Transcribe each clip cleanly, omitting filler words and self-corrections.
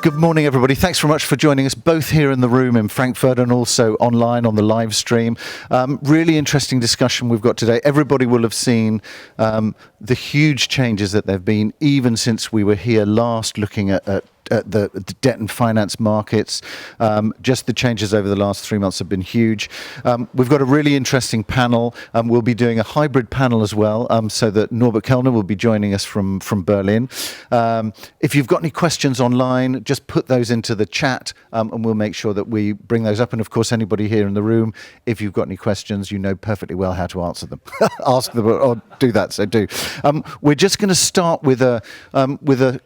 Good morning, everybody. Thanks very much for joining us, both here in the room in Frankfurt and also online on the live stream. Really interesting discussion we've got today. Everybody will have seen the huge changes that there have been, even since we were here last looking at the debt and finance markets. Just the changes over the last 3 months have been huge. We've got a really interesting panel. We'll be doing a hybrid panel as well, so that Norbert Kellner will be joining us from Berlin. If you've got any questions online, just put those into the chat, and we'll make sure that we bring those up. And of course, anybody here in the room, if you've got any questions, you know perfectly well how to answer them. Ask them or do that, so do. We're just going to start with a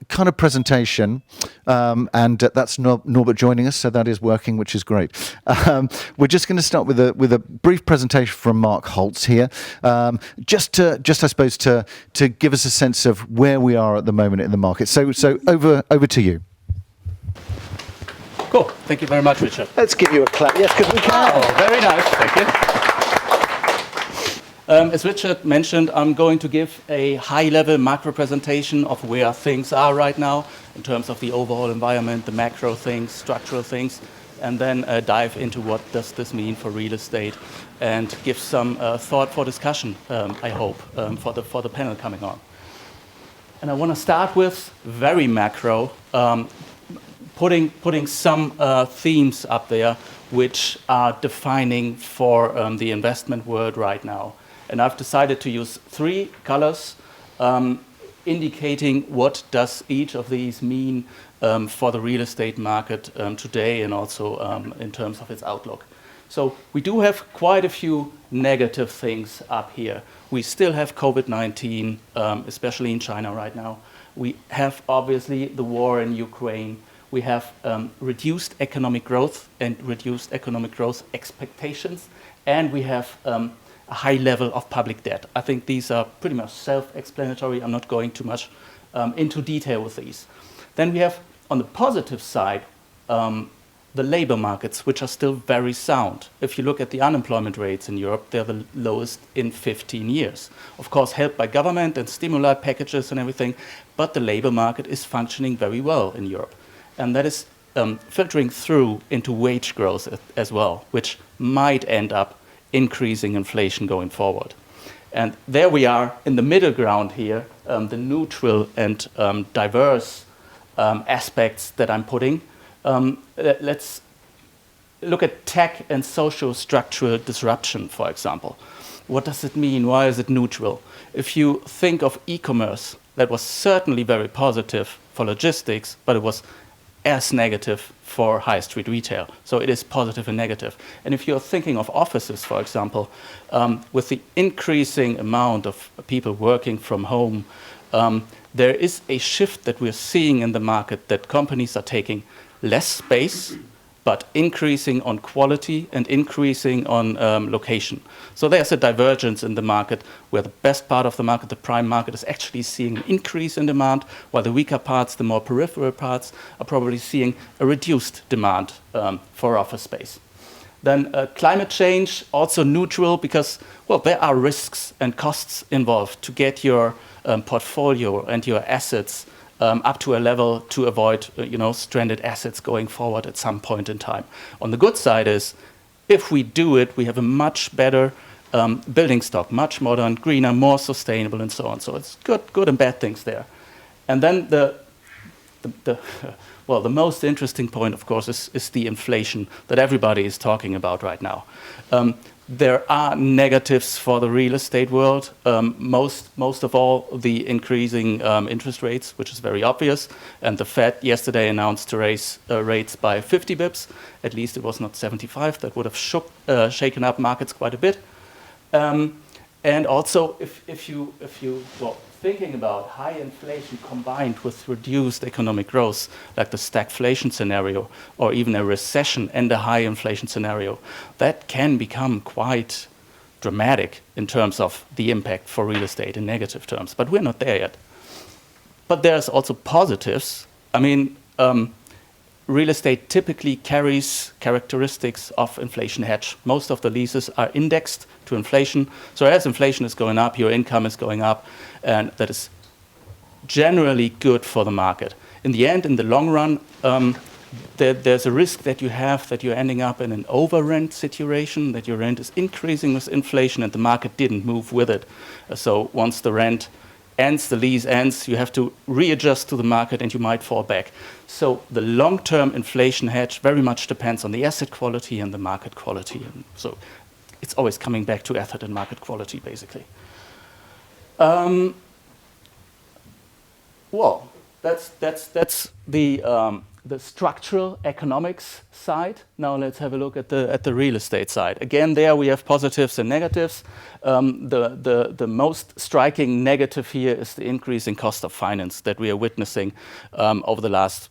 kind of presentation. And that's Norbert joining us, so that is working, which is great. We're just going to start with a brief presentation from Mark Holtz here, just I suppose to give us a sense of where we are at the moment in the market. So over to you. Cool. Thank you very much, Richard. Let's give you a clap. Yes, because we can. Oh, very nice. Thank you. As Richard mentioned, I'm going to give a high-level macro presentation of where things are right now in terms of the overall environment, the macro things, structural things, and then dive into what does this mean for real estate and give some thought for discussion, I hope, for the panel coming on. And I want to start with very macro, putting some themes up there which are defining for the investment world right now. And I've decided to use 3 colors indicating what does each of these mean for the real estate market today and also in terms of its outlook. So we do have quite a few negative things up here. We still have COVID-19, especially in China right now. We have obviously the war in Ukraine. We have reduced economic growth and reduced economic growth expectations. And we have a high level of public debt. I think these are pretty much self-explanatory. I'm not going too much into detail with these. Then we have, on the positive side, the labor markets, which are still very sound. If you look at the unemployment rates in Europe, they're the lowest in 15 years. Of course, helped by government and stimuli packages and everything, but the labor market is functioning very well in Europe. And that is filtering through into wage growth as well, which might end up increasing inflation going forward. And there we are in the middle ground here, the neutral and diverse aspects that I'm putting. Let's look at tech and social structural disruption, for example. What does it mean? Why is it neutral? If you think of e-commerce, that was certainly very positive for logistics, but it was as negative for high street retail. So it is positive and negative. And if you're thinking of offices, for example, with the increasing amount of people working from home, there is a shift that we're seeing in the market that companies are taking less space, but increasing on quality and increasing on location. So there's a divergence in the market where the best part of the market, the prime market, is actually seeing an increase in demand, while the weaker parts, the more peripheral parts, are probably seeing a reduced demand for office space. Then climate change, also neutral because, well, there are risks and costs involved to get your portfolio and your assets up to a level to avoid stranded assets going forward at some point in time. On the good side is, if we do it, we have a much better building stock, much modern, greener, more sustainable, and so on. So it's good and bad things there. And then the most interesting point, of course, is the inflation that everybody is talking about right now. There are negatives for the real estate world. Most of all, the increasing interest rates, which is very obvious. And the Fed yesterday announced to raise rates by 50 bips. At least it was not 75. That would have shaken up markets quite a bit. And also, if you thinking about high inflation combined with reduced economic growth, like the stagflation scenario, or even a recession and a high inflation scenario, that can become quite dramatic in terms of the impact for real estate in negative terms. But we're not there yet. But there's also positives. I mean, real estate typically carries characteristics of inflation hedge. Most of the leases are indexed to inflation. So as inflation is going up, your income is going up, and that is generally good for the market. in the end, in the long run, there's a risk that you have that you're ending up in an over-rent situation, that your rent is increasing with inflation and the market didn't move with it. So once the rent ends, the lease ends, you have to readjust to the market and you might fall back. So the long-term inflation hedge very much depends on the asset quality and the market quality. And so it's always coming back to asset and market quality, basically. Well, that's the structural economics side. Now let's have a look at the real estate side. Again, there we have positives and negatives. The most striking negative here is the increase in cost of finance that we are witnessing over the last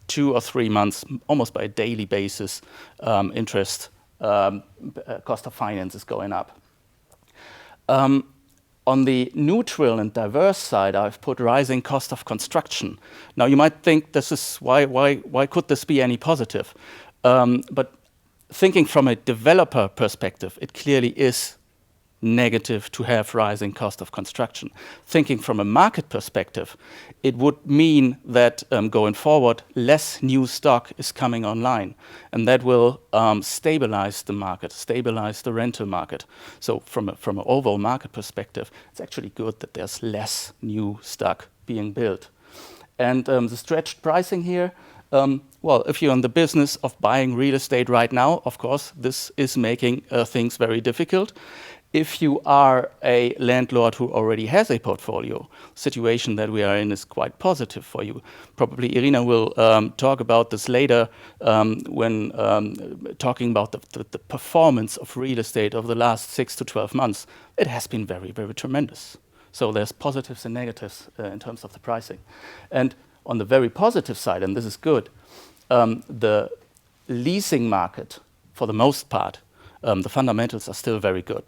2 or 3 months, almost by a daily basis. Interest cost of finance is going up. On the neutral and diverse side, I've put rising cost of construction. Now, you might think this is why could this be any positive? But thinking from a developer perspective, it clearly is negative to have rising cost of construction. Thinking from a market perspective, it would mean that going forward, less new stock is coming online, and that will stabilize the market, stabilize the rental market. So from an overall market perspective, it's actually good that there's less new stock being built. And the stretched pricing here, well, if you're in the business of buying real estate right now, of course, this is making things very difficult. If you are a landlord who already has a portfolio, situation that we are in is quite positive for you. Probably Irina will talk about this later when talking about the performance of real estate over the last 6 to 12 months. It has been very, very tremendous. So there's positives and negatives in terms of the pricing. And on the very positive side, and this is good, the leasing market, for the most part, the fundamentals are still very good.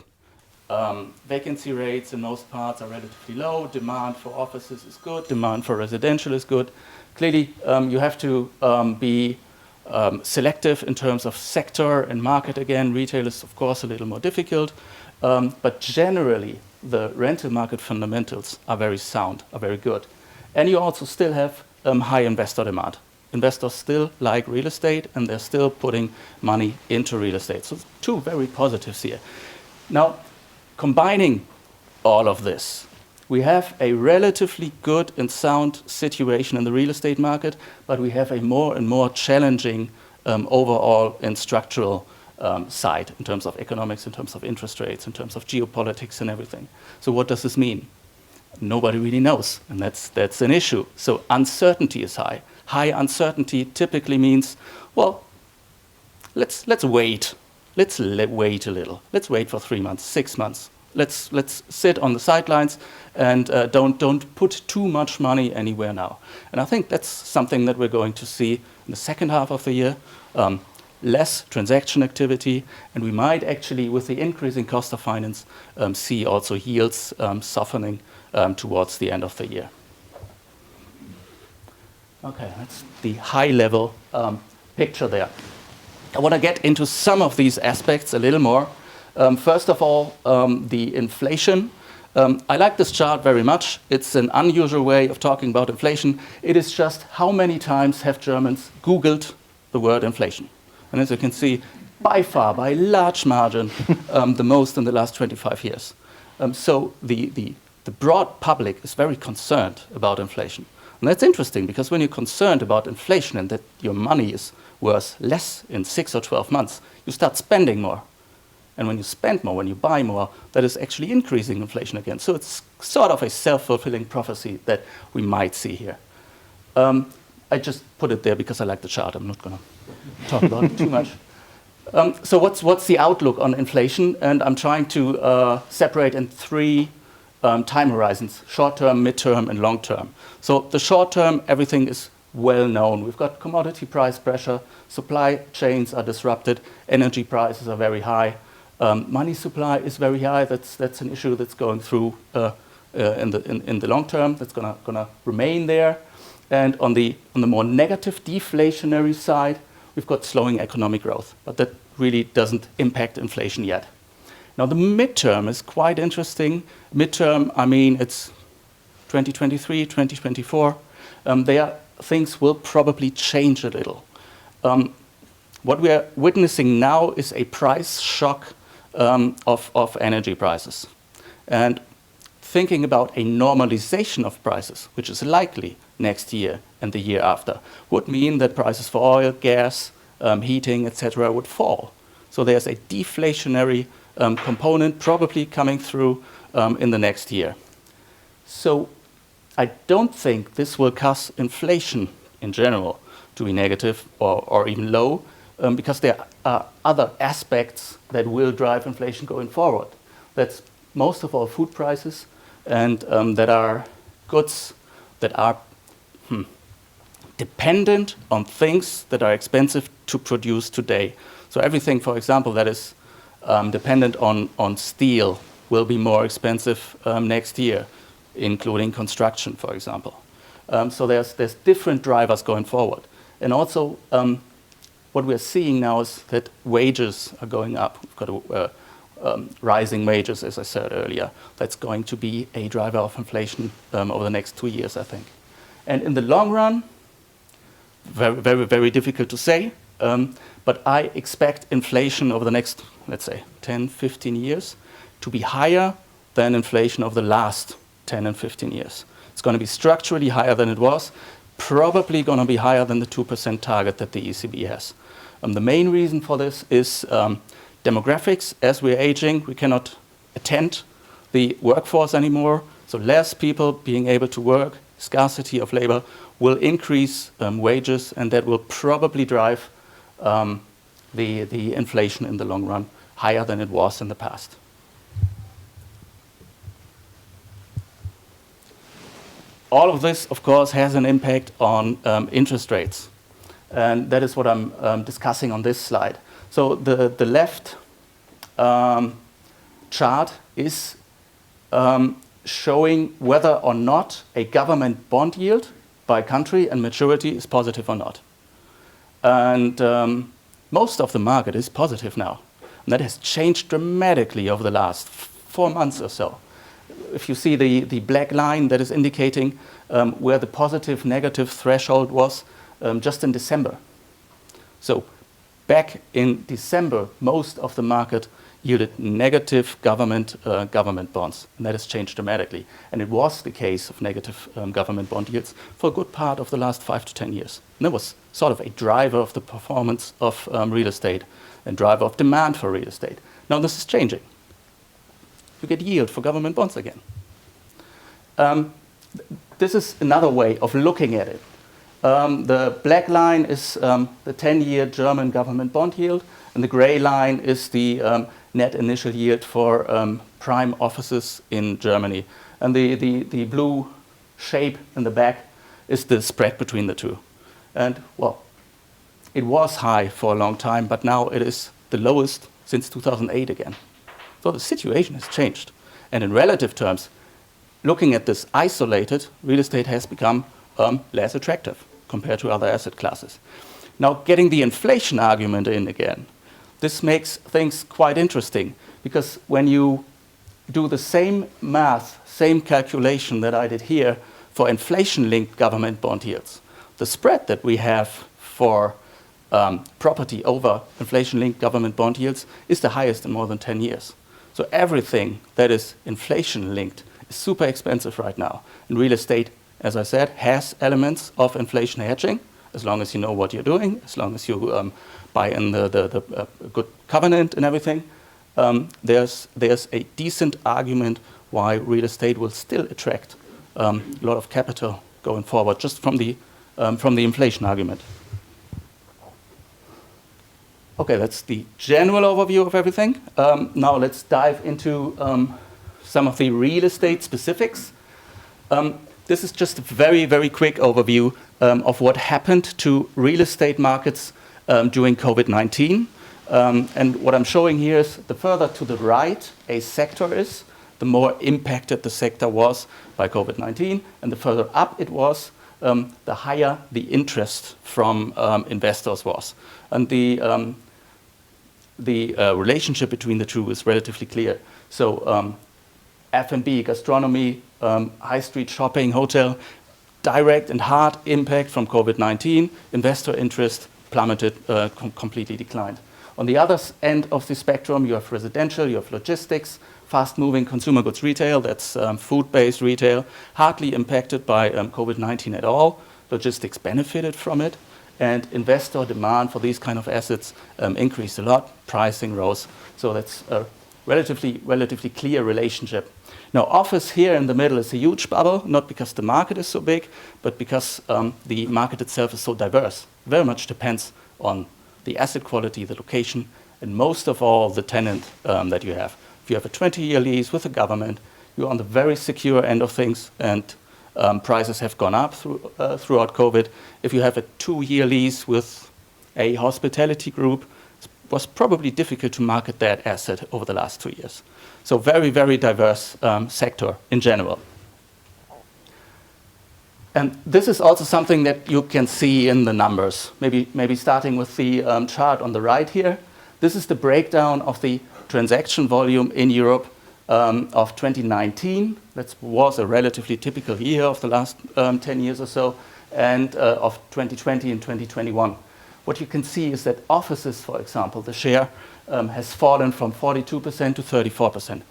Vacancy rates in most parts are relatively low. Demand for offices is good. Demand for residential is good. Clearly, you have to be selective in terms of sector and market. Again, retail is, of course, a little more difficult. But generally, the rental market fundamentals are very sound, are very good. And you also still have high investor demand. Investors still like real estate, and they're still putting money into real estate. So 2 very positives here. Now, combining all of this, we have a relatively good and sound situation in the real estate market, but we have a more and more challenging overall and structural side in terms of economics, in terms of interest rates, in terms of geopolitics and everything. So what does this mean? Nobody really knows, and that's an issue. So uncertainty is high. High uncertainty typically means, well, let's wait. Let's wait a little. Let's wait for 3 months, 6 months. Let's sit on the sidelines and don't put too much money anywhere now. And I think that's something that we're going to see in the second half of the year. Less transaction activity, and we might actually, with the increasing cost of finance, see also yields softening towards the end of the year. Okay, that's the high-level picture there. I want to get into some of these aspects a little more. First of all, the inflation. I like this chart very much. It's an unusual way of talking about inflation. It is just how many times have Germans Googled the word inflation. And as you can see, by far, by a large margin, the most in the last 25 years. So the broad public is very concerned about inflation. And that's interesting, because when you're concerned about inflation and that your money is worth less in 6 or 12 months, you start spending more. And when you spend more, when you buy more, that is actually increasing inflation again. So it's sort of a self-fulfilling prophecy that we might see here. I just put it there because I like the chart. I'm not going to talk about it too much. So what's the outlook on inflation? And I'm trying to separate in 3 time horizons: short-term, mid-term, and long-term. So the short-term, everything is well known. We've got commodity price pressure, supply chains are disrupted, energy prices are very high, money supply is very high. That's an issue that's going through in the long term. That's gonna remain there. And on the more negative deflationary side, we've got slowing economic growth, but that really doesn't impact inflation yet. Now the midterm is quite interesting. Midterm, I mean, it's 2023, 2024. They are things will probably change a little. What we are witnessing now is a price shock of energy prices. And thinking about a normalization of prices, which is likely next year and the year after, would mean that prices for oil, gas, heating, etc. would fall. So there's a deflationary component probably coming through in the next year. So I don't think this will cause inflation in general to be negative or even low, because there are other aspects that will drive inflation going forward. That's most of our food prices, and that are goods that are dependent on things that are expensive to produce today. So everything, for example, that is dependent on steel will be more expensive next year, including construction, for example. So there's different drivers going forward. And also, what we're seeing now is that wages are going up. We've got rising wages, as I said earlier. That's going to be a driver of inflation over the next 2 years, I think. And in the long run, very, very, very difficult to say, but I expect inflation over the next, let's say, 10, 15 years to be higher than inflation over the last 10 and 15 years. It's going to be structurally higher than it was, probably going to be higher than the 2% target that the ECB has. The main reason for this is demographics. As we're aging, we cannot attend the workforce anymore, so less people being able to work, scarcity of labor will increase wages, and that will probably drive the inflation in the long run higher than it was in the past. All of this, of course, has an impact on interest rates. And that is what I'm discussing on this slide. So the left chart is showing whether or not a government bond yield by country and maturity is positive or not. And most of the market is positive now. And that has changed dramatically over the last 4 months or so. If you see the black line, that is indicating where the positive negative threshold was just in December. So back in December, most of the market yielded negative government bonds, and that has changed dramatically. And it was the case of negative government bond yields for a good part of the last 5 to 10 years. And that was sort of a driver of the performance of real estate and driver of demand for real estate. Now this is changing. You get yield for government bonds again. This is another way of looking at it. The black line is the 10-year German government bond yield, and the gray line is the net initial yield for prime offices in Germany. And the blue shape in the back is the spread between the two. And, well, it was high for a long time, but now it is the lowest since 2008 again. So the situation has changed. And in relative terms, looking at this isolated, real estate has become less attractive compared to other asset classes. Now, getting the inflation argument in again, this makes things quite interesting, because when you do the same math, same calculation that I did here for inflation-linked government bond yields, the spread that we have for property over inflation-linked government bond yields is the highest in more than 10 years. So everything that is inflation-linked is super expensive right now. And real estate, as I said, has elements of inflation hedging, as long as you know what you're doing, as long as you buy in the good covenant and everything. There's a decent argument why real estate will still attract a lot of capital going forward, just from the inflation argument. Okay, that's the general overview of everything. Now let's dive into some of the real estate specifics. This is just a very, very quick overview of what happened to real estate markets during COVID-19. And what I'm showing here is the further to the right a sector is, the more impacted the sector was by COVID-19, and the further up it was, the higher the interest from investors was. And the relationship between the two is relatively clear. So F&B, gastronomy, high street shopping, hotel, direct and hard impact from COVID-19. Investor interest plummeted, completely declined. On the other end of the spectrum, you have residential, you have logistics, fast-moving consumer goods retail, that's food-based retail, hardly impacted by COVID-19 at all. Logistics benefited from it, and investor demand for these kind of assets increased a lot. Pricing rose, so that's a relatively clear relationship. Now, office here in the middle is a huge bubble, not because the market is so big, but because the market itself is so diverse. Very much depends on the asset quality, the location, and most of all, the tenant that you have. If you have a 20-year lease with the government, you're on the very secure end of things, and prices have gone up throughout COVID. If you have a 2-year lease with a hospitality group, it was probably difficult to market that asset over the last 2 years. So very, very diverse sector in general. And this is also something that you can see in the numbers. Maybe starting with the chart on the right here. This is the breakdown of the transaction volume in Europe of 2019. That was a relatively typical year of the last 10 years or so, and of 2020 and 2021. What you can see is that offices, for example, the share has fallen from 42% to 34%.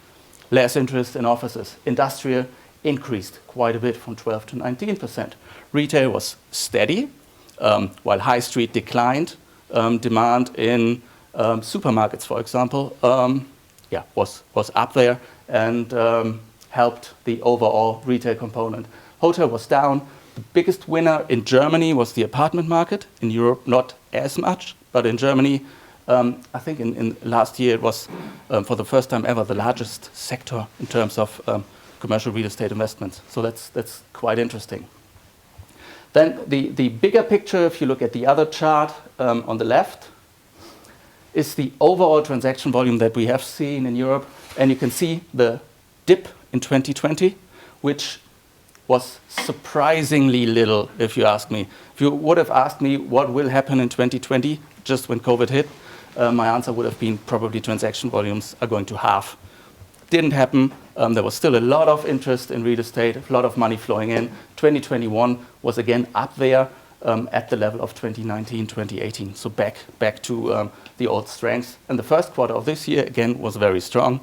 Less interest in offices. Industrial increased quite a bit from 12 to 19%. Retail was steady, while high street declined. Demand in supermarkets, for example, was up there and helped the overall retail component. Hotel was down. The biggest winner in Germany was the apartment market. In Europe, not as much, but in Germany, I think in last year it was, for the first time ever, the largest sector in terms of commercial real estate investments. So that's quite interesting. Then the bigger picture, if you look at the other chart on the left, is the overall transaction volume that we have seen in Europe. And you can see the dip in 2020, which was surprisingly little, if you ask me. If you would have asked me what will happen in 2020, just when COVID hit, my answer would have been probably transaction volumes are going to halve. Didn't happen. There was still a lot of interest in real estate, a lot of money flowing in. 2021 was again up there at the level of 2019, 2018. So back to the old strengths. And the first quarter of this year, again, was very strong.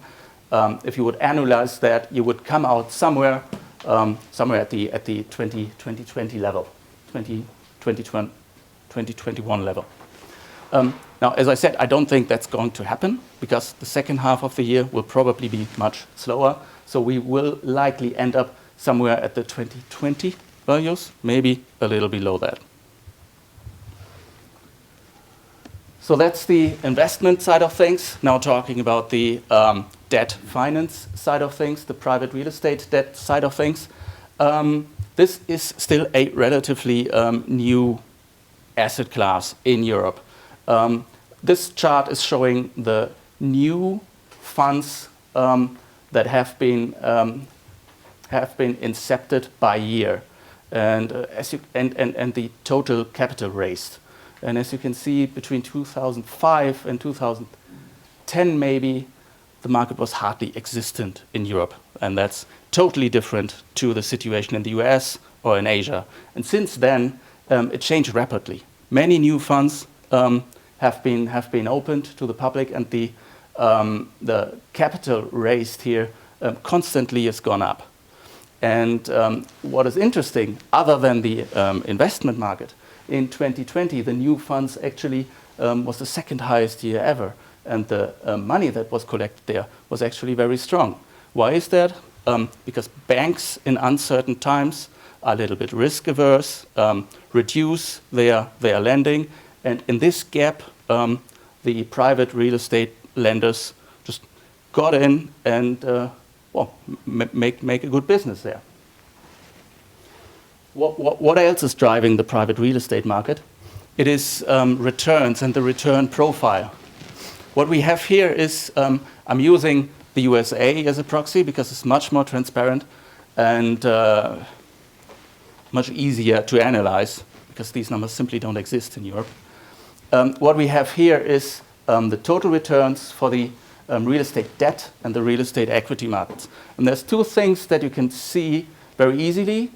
If you would annualize that, you would come out somewhere at the 2020 level, 2021 level. Now, as I said, I don't think that's going to happen because the second half of the year will probably be much slower. So we will likely end up somewhere at the 2020 values, maybe a little below that. So that's the investment side of things. Now talking about the debt finance side of things, the private real estate debt side of things. This is still a relatively new asset class in Europe. This chart is showing the new funds that have been incepted by year, and and the total capital raised. And as you can see, between 2005 and 2010, maybe the market was hardly existent in Europe, and that's totally different to the situation in the US or in Asia. And since then, it changed rapidly. Many new funds have been opened to the public, and the capital raised here constantly has gone up. And what is interesting, other than the investment market, in 2020 the new funds actually was the second highest year ever, and the money that was collected there was actually very strong. Why is that? Because banks in uncertain times are a little bit risk averse, reduce their lending. And in this gap, the private real estate lenders just got in and make a good business there. What else is driving the private real estate market? It is returns and the return profile. What we have here is, I'm using the USA as a proxy because it's much more transparent and much easier to analyze because these numbers simply don't exist in Europe. What we have here is the total returns for the real estate debt and the real estate equity markets. And there's two things that you can see very easily.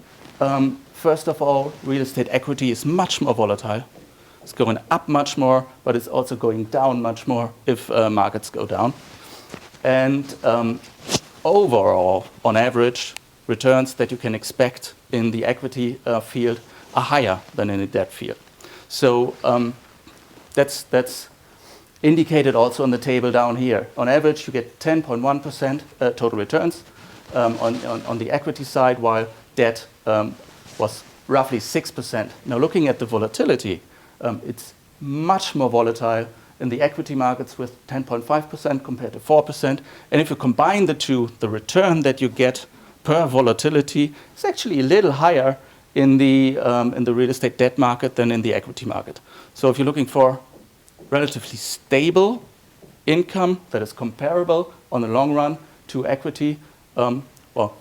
First of all, real estate equity is much more volatile. It's going up much more, but it's also going down much more if markets go down. And overall, on average, returns that you can expect in the equity field are higher than in the debt field. So that's indicated also on the table down here. On average, you get 10.1% total returns on the equity side, while debt was roughly 6%. Now, looking at the volatility, it's much more volatile in the equity markets with 10.5% compared to 4%. And if you combine the two, the return that you get per volatility is actually a little higher in the real estate debt market than in the equity market. So if you're looking for relatively stable income that is comparable on the long run to equity, well,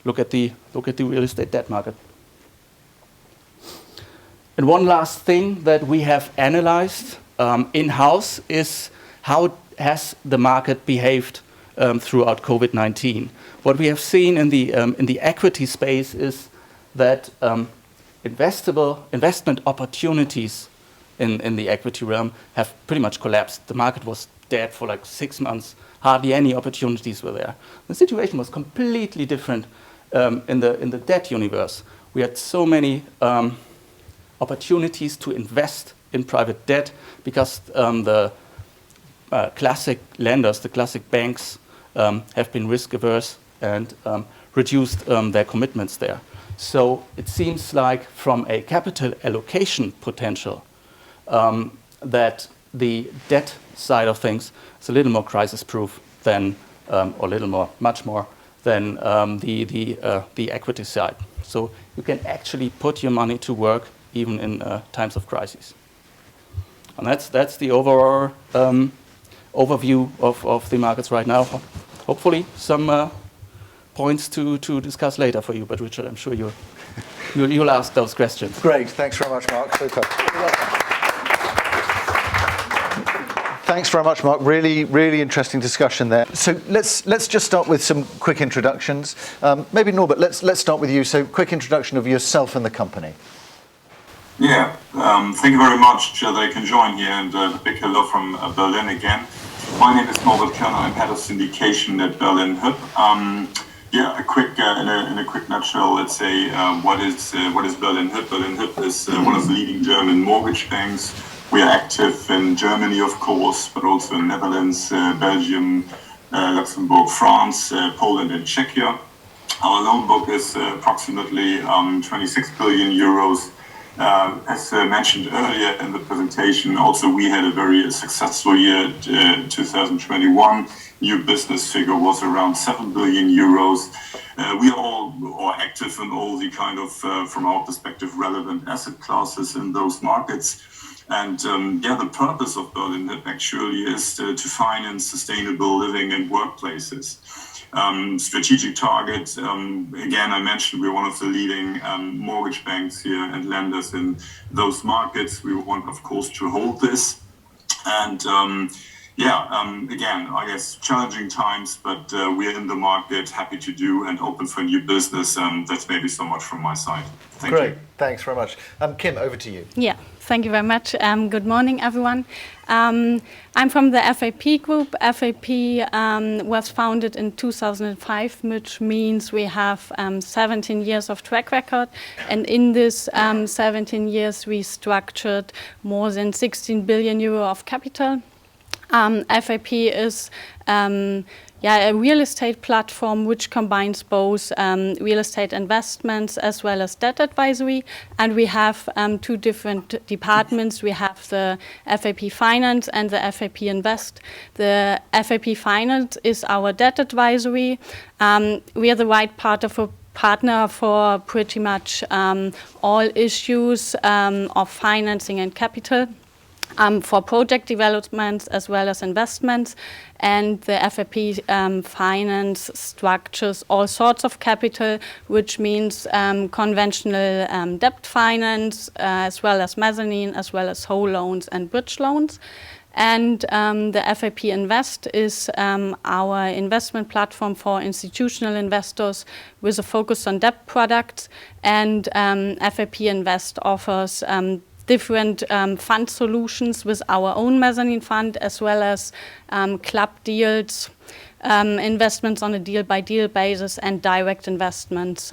look at the real estate debt market. And one last thing that we have analyzed in-house is how has the market behaved throughout COVID-19. What we have seen in the equity space is that investment opportunities in the equity realm have pretty much collapsed. The market was dead for like 6 months. Hardly any opportunities were there. The situation was completely different in the debt universe. We had so many opportunities to invest in private debt because the classic lenders, the classic banks, have been risk averse and reduced their commitments there. So it seems like from a capital allocation potential that the debt side of things is a little more crisis-proof than, or much more than the equity side. So you can actually put your money to work even in times of crisis. And that's the overall overview of the markets right now. Hopefully some points to discuss later for you, but Richard, I'm sure you'll ask those questions. Great, thanks very much, Mark. Super. Thanks very much, Mark. Really, really interesting discussion there. So let's just start with some quick introductions. Maybe Norbert, let's start with you. So quick introduction of yourself and the company. Yeah, thank you very much that I can join here, and a big hello from Berlin again. My name is Norbert Körner. I'm head of syndication at Berlin Hüb. Yeah, in a quick nutshell, let's say what is Berlin Hüb? Berlin Hüb is one of the leading German mortgage banks. We are active in Germany, of course, but also in Netherlands, Belgium, Luxembourg, France, Poland, and Czechia. Our loan book is approximately 26 billion euros. As mentioned earlier in the presentation, also we had a very successful year, 2021. New business figure was around 7 billion euros. We are all active in all the kind of, from our perspective, relevant asset classes in those markets. And yeah, the purpose of Berlin Hüb actually is to finance sustainable living and workplaces. Strategic target, again, I mentioned we're one of the leading mortgage banks here and lenders in those markets. We want, of course, to hold this. And again, I guess challenging times, but we're in the market, happy to do and open for new business. That's maybe so much from my side. Thank you. Thanks very much. Kim, over to you. Yeah, thank you very much. Good morning, everyone. I'm from the FAP group. FAP was founded in 2005, which means we have 17 years of track record. And in this 17 years, we structured more than 16 billion euro of capital. FAP is a real estate platform which combines both real estate investments as well as debt advisory. And we have two different departments. We have the FAP Finance and the FAP Invest. The FAP Finance is our debt advisory. We are the right partner for pretty much all issues of financing and capital. For project developments as well as investments, and the FAP Finance structures all sorts of capital, which means conventional debt finance, as well as mezzanine, as well as whole loans and bridge loans. And the FAP Invest is our investment platform for institutional investors with a focus on debt products. And FAP Invest offers different fund solutions with our own mezzanine fund, as well as club deals, investments on a deal-by-deal basis, and direct investments.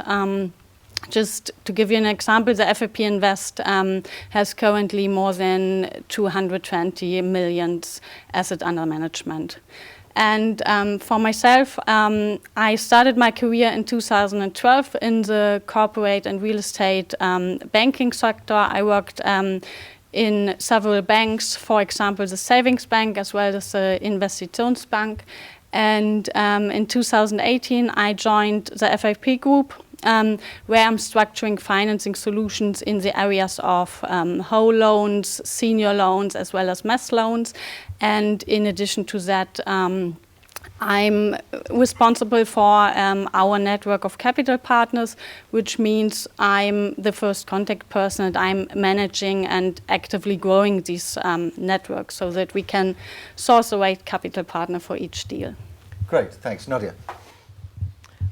Just to give you an example, the FAP Invest has currently more than 220 million assets under management. And for myself, I started my career in 2012 in the corporate and real estate banking sector. I worked in several banks, for example, the Savings Bank as well as the Investitionsbank. And in 2018, I joined the FAP Group, where I'm structuring financing solutions in the areas of whole loans, senior loans, as well as mezz loans. And in addition to that, I'm responsible for our network of capital partners, which means I'm the first contact person, and I'm managing and actively growing these networks so that we can source the right capital partner for each deal. Great, thanks. Nadia.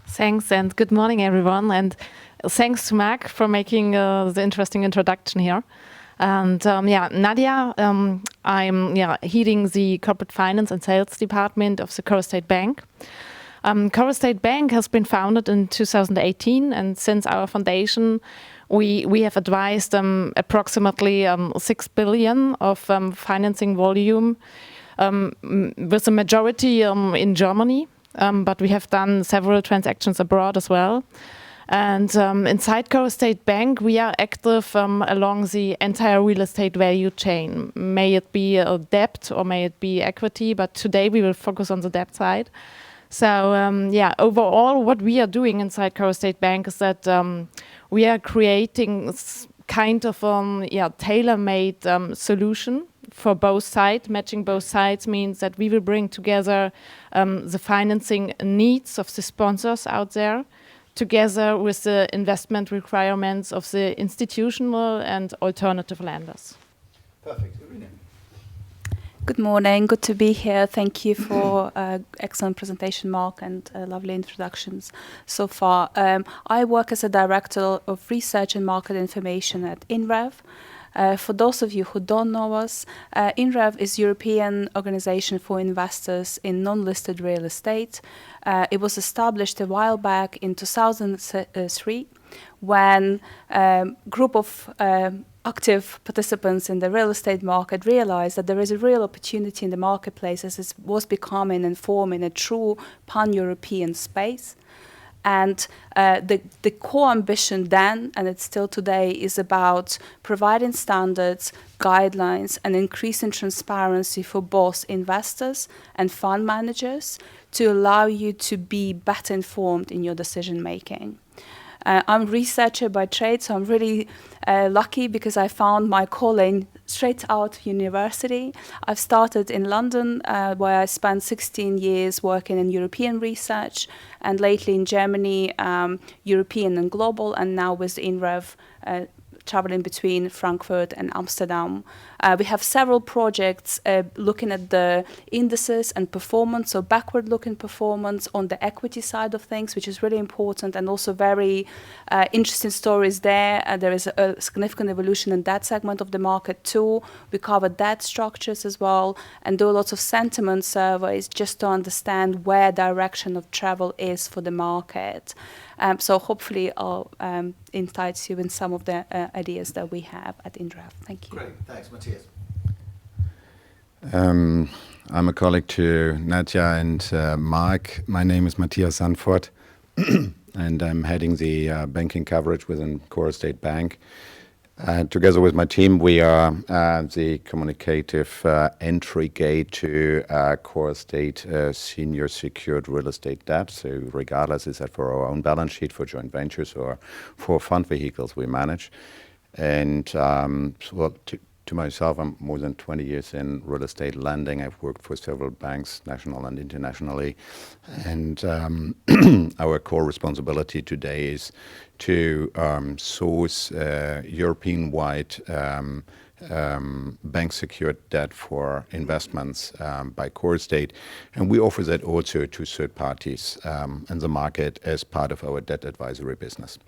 Thanks, and good morning, everyone. And thanks to Mark for making the interesting introduction here. And Nadia, I'm heading the corporate finance and sales department of the Coral State Bank. Coral State Bank has been founded in 2018, and since our foundation, we have advised approximately 6 billion of financing volume, with the majority in Germany. But we have done several transactions abroad as well. And inside Coral State Bank, we are active along the entire real estate value chain. May it be debt or may it be equity, but today we will focus on the debt side. So overall, what we are doing inside Coral State Bank is that we are creating kind of tailor-made solution for both sides. Matching both sides means that we will bring together the financing needs of the sponsors out there, together with the investment requirements of the institutional and alternative lenders. Perfect. Irina. Good morning. Good to be here. Thank you for excellent presentation, Mark, and lovely introductions so far. I work as a director of research and market information at INREV. For those of you who don't know us, INREV is European Organization for Investors in Non-Listed Real Estate. It was established a while back in 2003 when a group of active participants in the real estate market realized that there is a real opportunity in the marketplace as it was becoming and forming a true pan-European space. And the core ambition then, and it's still today, is about providing standards, guidelines, and increasing transparency for both investors and fund managers to allow you to be better informed in your decision making. I'm a researcher by trade, so I'm really lucky because I found my calling straight out of university. I've started in London, where I spent 16 years working in European research, and lately in Germany, European and global, and now with INREV, traveling between Frankfurt and Amsterdam. We have several projects looking at the indices and performance, so backward-looking performance on the equity side of things, which is really important, and also very interesting stories there. There is a significant evolution in that segment of the market too. We cover debt structures as well, and do lots of sentiment surveys just to understand where direction of travel is for the market. So hopefully I'll insight you in some of the ideas that we have at INREV. Thank you. Great, thanks. Matthias. I'm a colleague to Nadia and Mark. My name is Matthias Sanford, and I'm heading the banking coverage within Coral State Bank. Together with my team, we are the communicative entry gate to Coral State senior secured real estate debt. So regardless, is that for our own balance sheet, for joint ventures, or for fund vehicles we manage. And to myself, I'm more than 20 years in real estate lending. I've worked for several banks, national and internationally. And our core responsibility today is to source European-wide bank secured debt for investments by core state, and we offer that also to third parties in the market as part of our debt advisory business.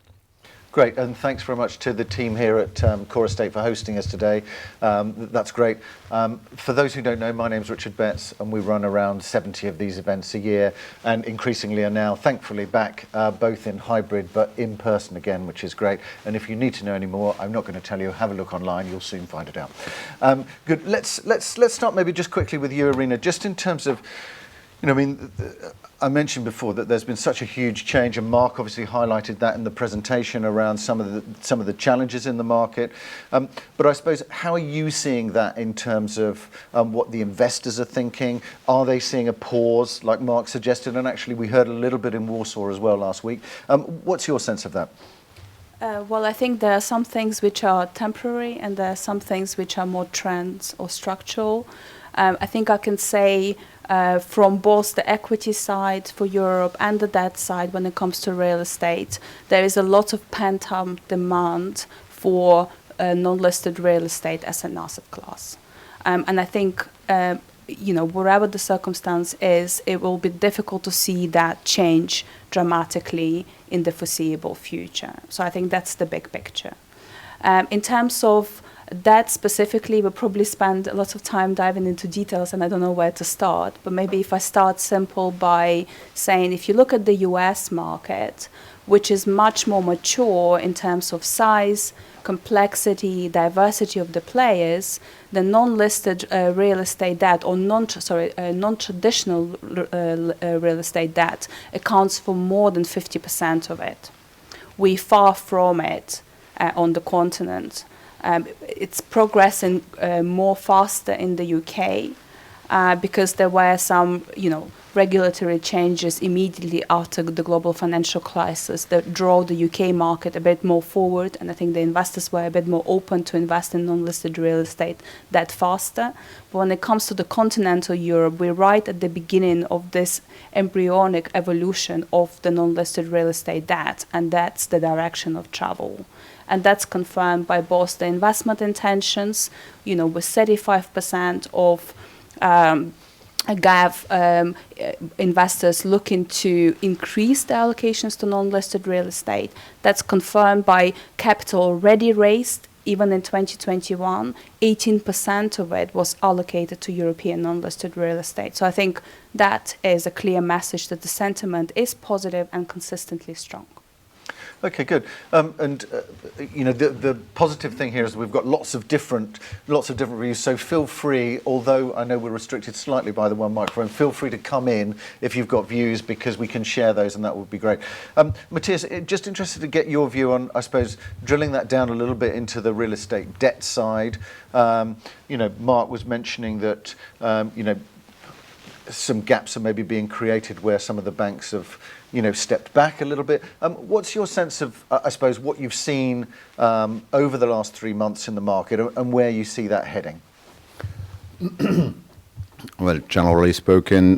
Great, and thanks very much to the team here at Core Estate for hosting us today. That's great. For those who don't know, my name's Richard Betts, and we run around 70 of these events a year, and increasingly are now, thankfully, back both in hybrid but in person again, which is great. And if you need to know any more, I'm not going to tell you. Have a look online; you'll soon find it out. Good. Let's start maybe just quickly with you, Irina. Just in terms of, I mentioned before that there's been such a huge change, and Mark obviously highlighted that in the presentation around some of the challenges in the market. But I suppose, how are you seeing that in terms of what the investors are thinking? Are they seeing a pause, like Mark suggested? And actually, we heard a little bit in Warsaw as well last week. What's your sense of that? Well, I think there are some things which are temporary, and there are some things which are more trends or structural. I think I can say from both the equity side for Europe and the debt side, when it comes to real estate, there is a lot of pent-up demand for non-listed real estate as an asset class. And I think, wherever the circumstance is, it will be difficult to see that change dramatically in the foreseeable future. So I think that's the big picture. In terms of that specifically, we'll probably spend a lot of time diving into details, and I don't know where to start. But maybe if I start simple by saying, if you look at the US market, which is much more mature in terms of size, complexity, diversity of the players, the non-listed real estate debt, or non-traditional real estate debt accounts for more than 50% of it. We're far from it on the continent. It's progressing more faster in the UK because there were some, regulatory changes immediately after the global financial crisis that drove the UK market a bit more forward, and I think the investors were a bit more open to invest in non-listed real estate that faster. But when it comes to the continental Europe, we're right at the beginning of this embryonic evolution of the non-listed real estate debt, and that's the direction of travel. And that's confirmed by both the investment intentions, with 35% of GAV investors looking to increase their allocations to non-listed real estate. That's confirmed by capital already raised. Even in 2021, 18% of it was allocated to European non-listed real estate. So I think that is a clear message that the sentiment is positive and consistently strong. Okay, good. The positive thing here is we've got lots of different views. So feel free, although I know we're restricted slightly by the one microphone, feel free to come in if you've got views, because we can share those, and that would be great. Matthias, just interested to get your view on, I suppose, drilling that down a little bit into the real estate debt side. Mark was mentioning that some gaps are maybe being created where some of the banks have stepped back a little bit. What's your sense of, I suppose, what you've seen over the last 3 months in the market, and where you see that heading? Well, generally spoken,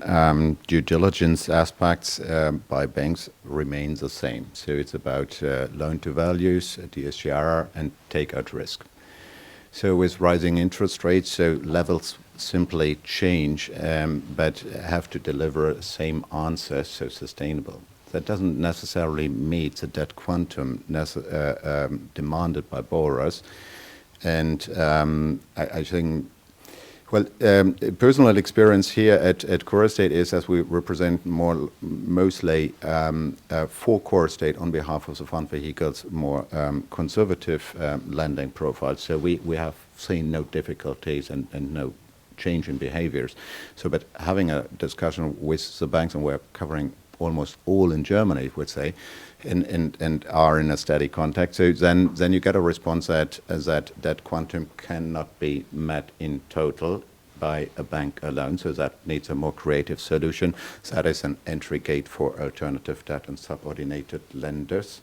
due diligence aspects by banks remain the same. So it's about loan to values, DSCR, and takeout risk. So with rising interest rates, so levels simply change, but have to deliver the same answer, so sustainable. That doesn't necessarily meet the debt quantum demanded by borrowers. And I think, personal experience here at Core Estate is, as we represent mostly for Core Estate on behalf of the fund vehicles, more conservative lending profiles. So we have seen no difficulties and no change in behaviors. So, but having a discussion with the banks, and we're covering almost all in Germany, I would say, and are in a steady contact. So then you get a response that quantum cannot be met in total by a bank alone. So that needs a more creative solution. So that is an entry gate for alternative debt and subordinated lenders.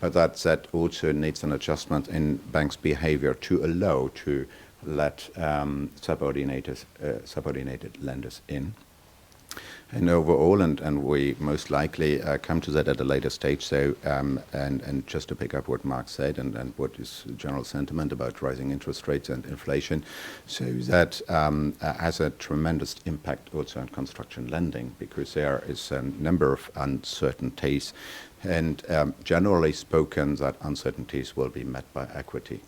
But that also needs an adjustment in banks' behavior to allow to let subordinated lenders in. And overall, and we most likely come to that at a later stage. So, and just to pick up what Mark said, and what is general sentiment about rising interest rates and inflation, so that has a tremendous impact also on construction lending, because there is a number of uncertainties, and generally spoken, that uncertainties will be met by equity.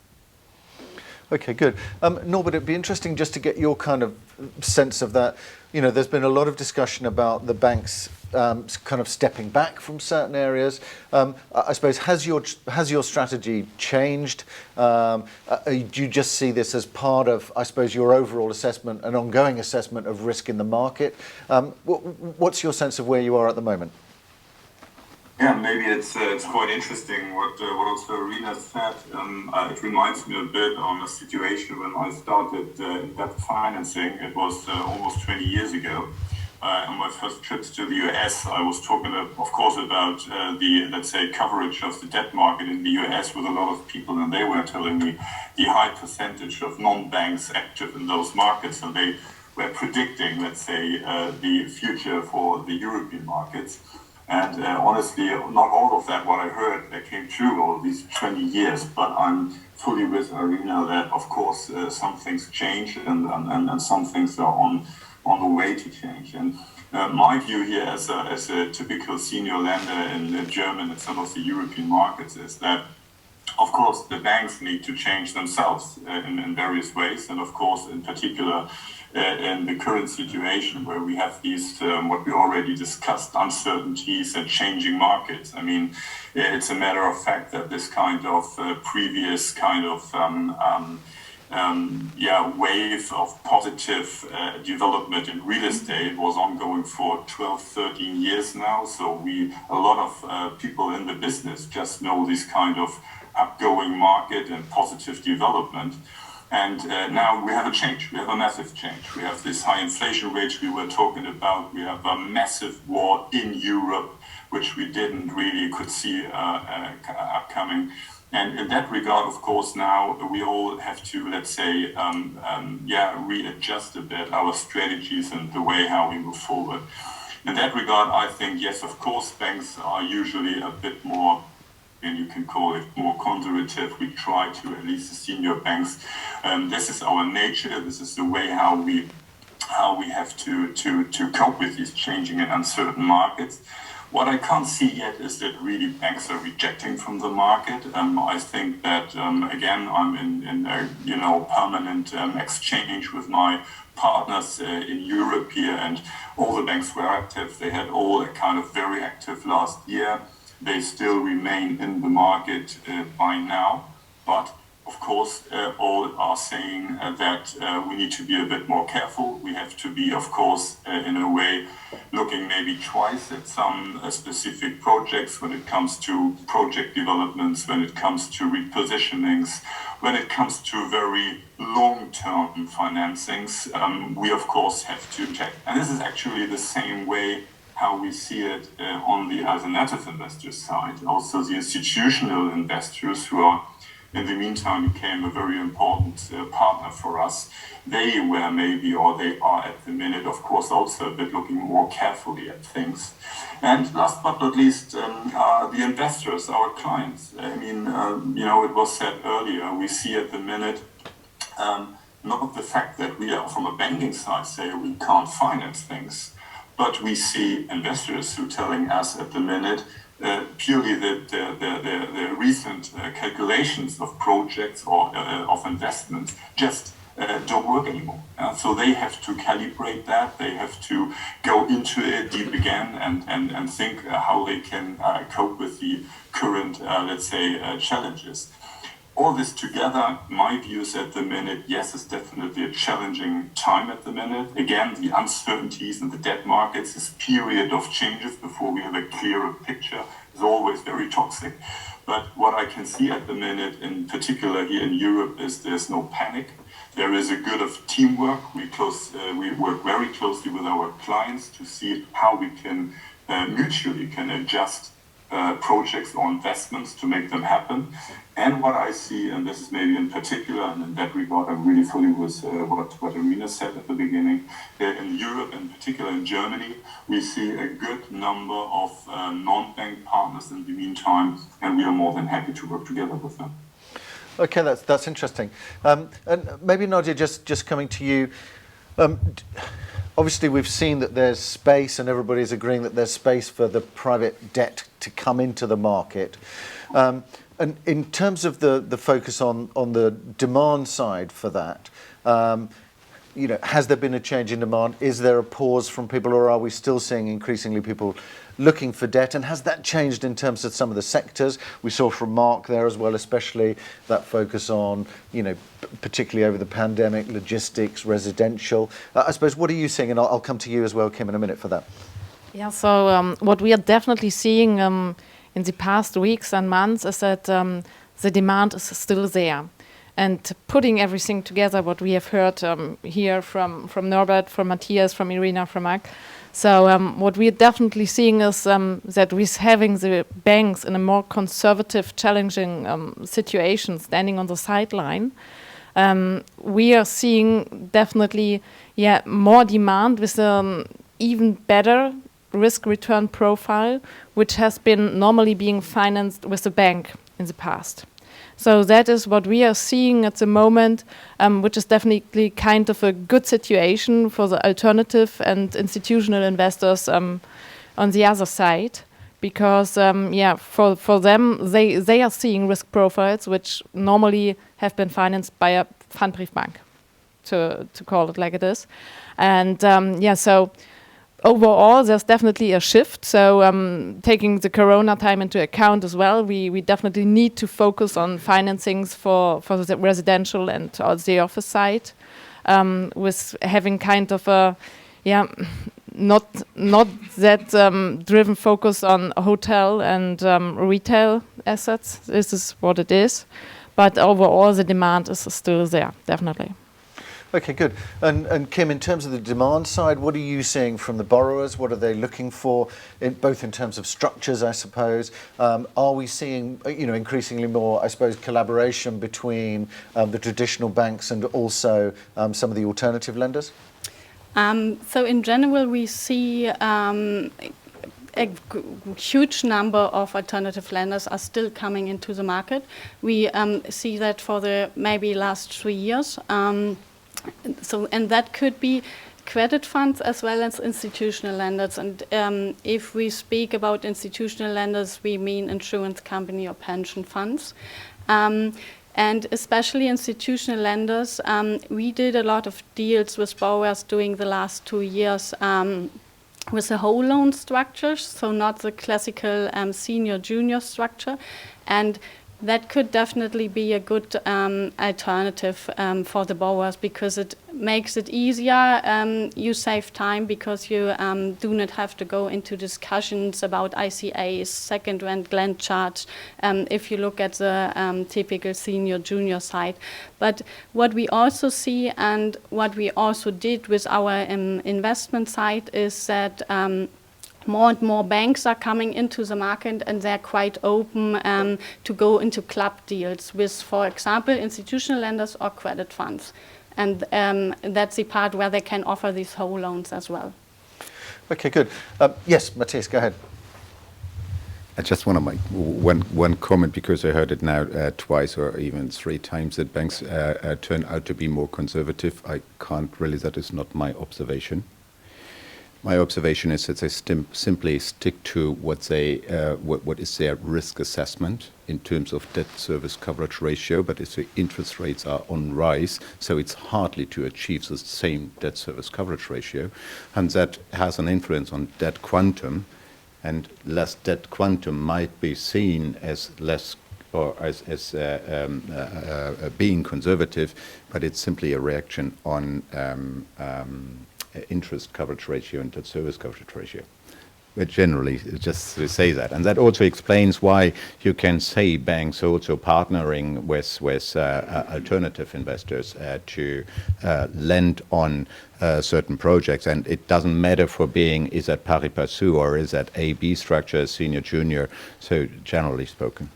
Okay, good. Norbert, it'd be interesting just to get your kind of sense of that. You know, there's been a lot of discussion about the banks kind of stepping back from certain areas. I suppose, has your strategy changed? Do you just see this as part of, I suppose, your overall assessment, an ongoing assessment of risk in the market? What's your sense of where you are at the moment? Yeah, maybe it's quite interesting what also Arena said. It reminds me a bit on a situation when I started debt financing. It was almost 20 years ago. On my first trips to the US, I was talking, of course, about the, let's say, coverage of the debt market in the US with a lot of people, and they were telling me the high percentage of non-banks active in those markets, and they were predicting, let's say, the future for the European markets. And honestly, not all of that, what I heard, that came true all these 20 years, but I'm fully with Arena that, of course, some things change and some things are on the way to change. And my view here as a typical senior lender in Germany and some of the European markets is that, of course, the banks need to change themselves in various ways. And of course, in particular, in the current situation where we have these, what we already discussed, uncertainties and changing markets. I mean, it's a matter of fact that this kind of previous kind of wave of positive development in real estate was ongoing for 12, 13 years now. So a lot of people in the business just know this kind of upgoing market and positive development. And now we have a change. We have a massive change. We have this high inflation rate we were talking about. We have a massive war in Europe, which we didn't really could see upcoming. And in that regard, of course, now we all have to, let's say, readjust a bit our strategies and the way how we move forward. In that regard, I think, yes, of course, banks are usually a bit more, and you can call it more conservative. We try to, at least the senior banks. This is our nature. This is the way how we have to cope with these changing and uncertain markets. What I can't see yet is that really banks are rejecting from the market. I think that again, I'm in a permanent exchange with my partners in Europe here, and all the banks were active. They had all a kind of very active last year. They still remain in the market by now, but of course, all are saying that we need to be a bit more careful. We have to be, of course, in a way, looking maybe twice at some specific projects when it comes to project developments, when it comes to repositionings, when it comes to very long-term financings. We, of course, have to check. And this is actually the same way how we see it on the alternative investors side. Also, the institutional investors who are, in the meantime, became a very important partner for us. They were maybe, or they are at the minute, of course, also a bit looking more carefully at things. And last but not least, the investors, our clients. I mean, it was said earlier, we see at the minute, not the fact that we are from a banking side say we can't finance things, but we see investors who are telling us at the minute purely that the recent calculations of projects or of investments just don't work anymore. So they have to calibrate that. They have to go into it deep again and think how they can cope with the current, challenges. All this together, my views at the minute, yes, it's definitely a challenging time at the minute. Again, the uncertainties in the debt markets, this period of changes before we have a clearer picture is always very toxic. But what I can see at the minute, in particular here in Europe, is there's no panic. There is a good of teamwork. We work very closely with our clients to see how we can mutually can adjust projects or investments to make them happen. And what I see, and this is maybe in particular, and in that regard, I'm really fully with what Irina said at the beginning. In Europe, in particular in Germany, we see a good number of non-bank partners in the meantime, and we are more than happy to work together with them. Okay, that's interesting. And maybe Nadia, just coming to you. Obviously, we've seen that there's space, and everybody's agreeing that there's space for the private debt to come into the market. And in terms of the focus on the demand side for that, has there been a change in demand? Is there a pause from people, or are we still seeing increasingly people looking for debt? And has that changed in terms of some of the sectors? We saw from Mark there as well, especially that focus on, particularly over the pandemic, logistics, residential. I suppose, what are you seeing? And I'll come to you as well, Kim, in a minute for that. Yeah, so what we are definitely seeing in the past weeks and months is that the demand is still there. And putting everything together, what we have heard here from Norbert, from Matthias, from Irina, from Mark. So what we are definitely seeing is that with having the banks in a more conservative, challenging situation, standing on the sideline, we are seeing definitely more demand with even better risk-return profile, which has been normally being financed with the bank in the past. So that is what we are seeing at the moment, which is definitely kind of a good situation for the alternative and institutional investors on the other side, because for them they are seeing risk profiles which normally have been financed by a Pfandbriefbank, to call it like it is, and so. Overall, there's definitely a shift. So taking the Corona time into account as well, we definitely need to focus on financings for the residential and the office side, with having kind of a, not that driven focus on hotel and retail assets. This is what it is. But overall, the demand is still there, definitely. Okay, good. And Kim, in terms of the demand side, what are you seeing from the borrowers? What are they looking for, both in terms of structures, I suppose? Are we seeing, increasingly more, I suppose, collaboration between the traditional banks and also some of the alternative lenders? So in general, we see a huge number of alternative lenders are still coming into the market. We see that for the maybe last 3 years. And that could be credit funds as well as institutional lenders. And if we speak about institutional lenders, we mean insurance company or pension funds. And especially institutional lenders, we did a lot of deals with borrowers during the last 2 years with the whole loan structures, so not the classical senior-junior structure. And that could definitely be a good alternative for the borrowers, because it makes it easier. You save time because you do not have to go into discussions about ICAs, second rent, Glen charge, if you look at the typical senior-junior side. But what we also see, and what we also did with our investment side, is that more and more banks are coming into the market, and they're quite open to go into club deals with, for example, institutional lenders or credit funds. And that's the part where they can offer these whole loans as well. Okay, good. Yes, Matthias, go ahead. I just want to make one comment, because I heard it now twice or even 3 times that banks turn out to be more conservative. I can't really, that is not my observation. My observation is that they simply stick to what is their risk assessment in terms of debt service coverage ratio, but if the interest rates are on rise, so it's hardly to achieve the same debt service coverage ratio, and that has an influence on debt quantum, and less debt quantum might be seen as less or as being conservative, but it's simply a reaction on interest coverage ratio and debt service coverage ratio. But generally, just to say that. And that also explains why you can say banks also partnering with alternative investors to lend on certain projects. And it doesn't matter for being, is that pari passu or is that A-B structure, senior, junior, so generally spoken.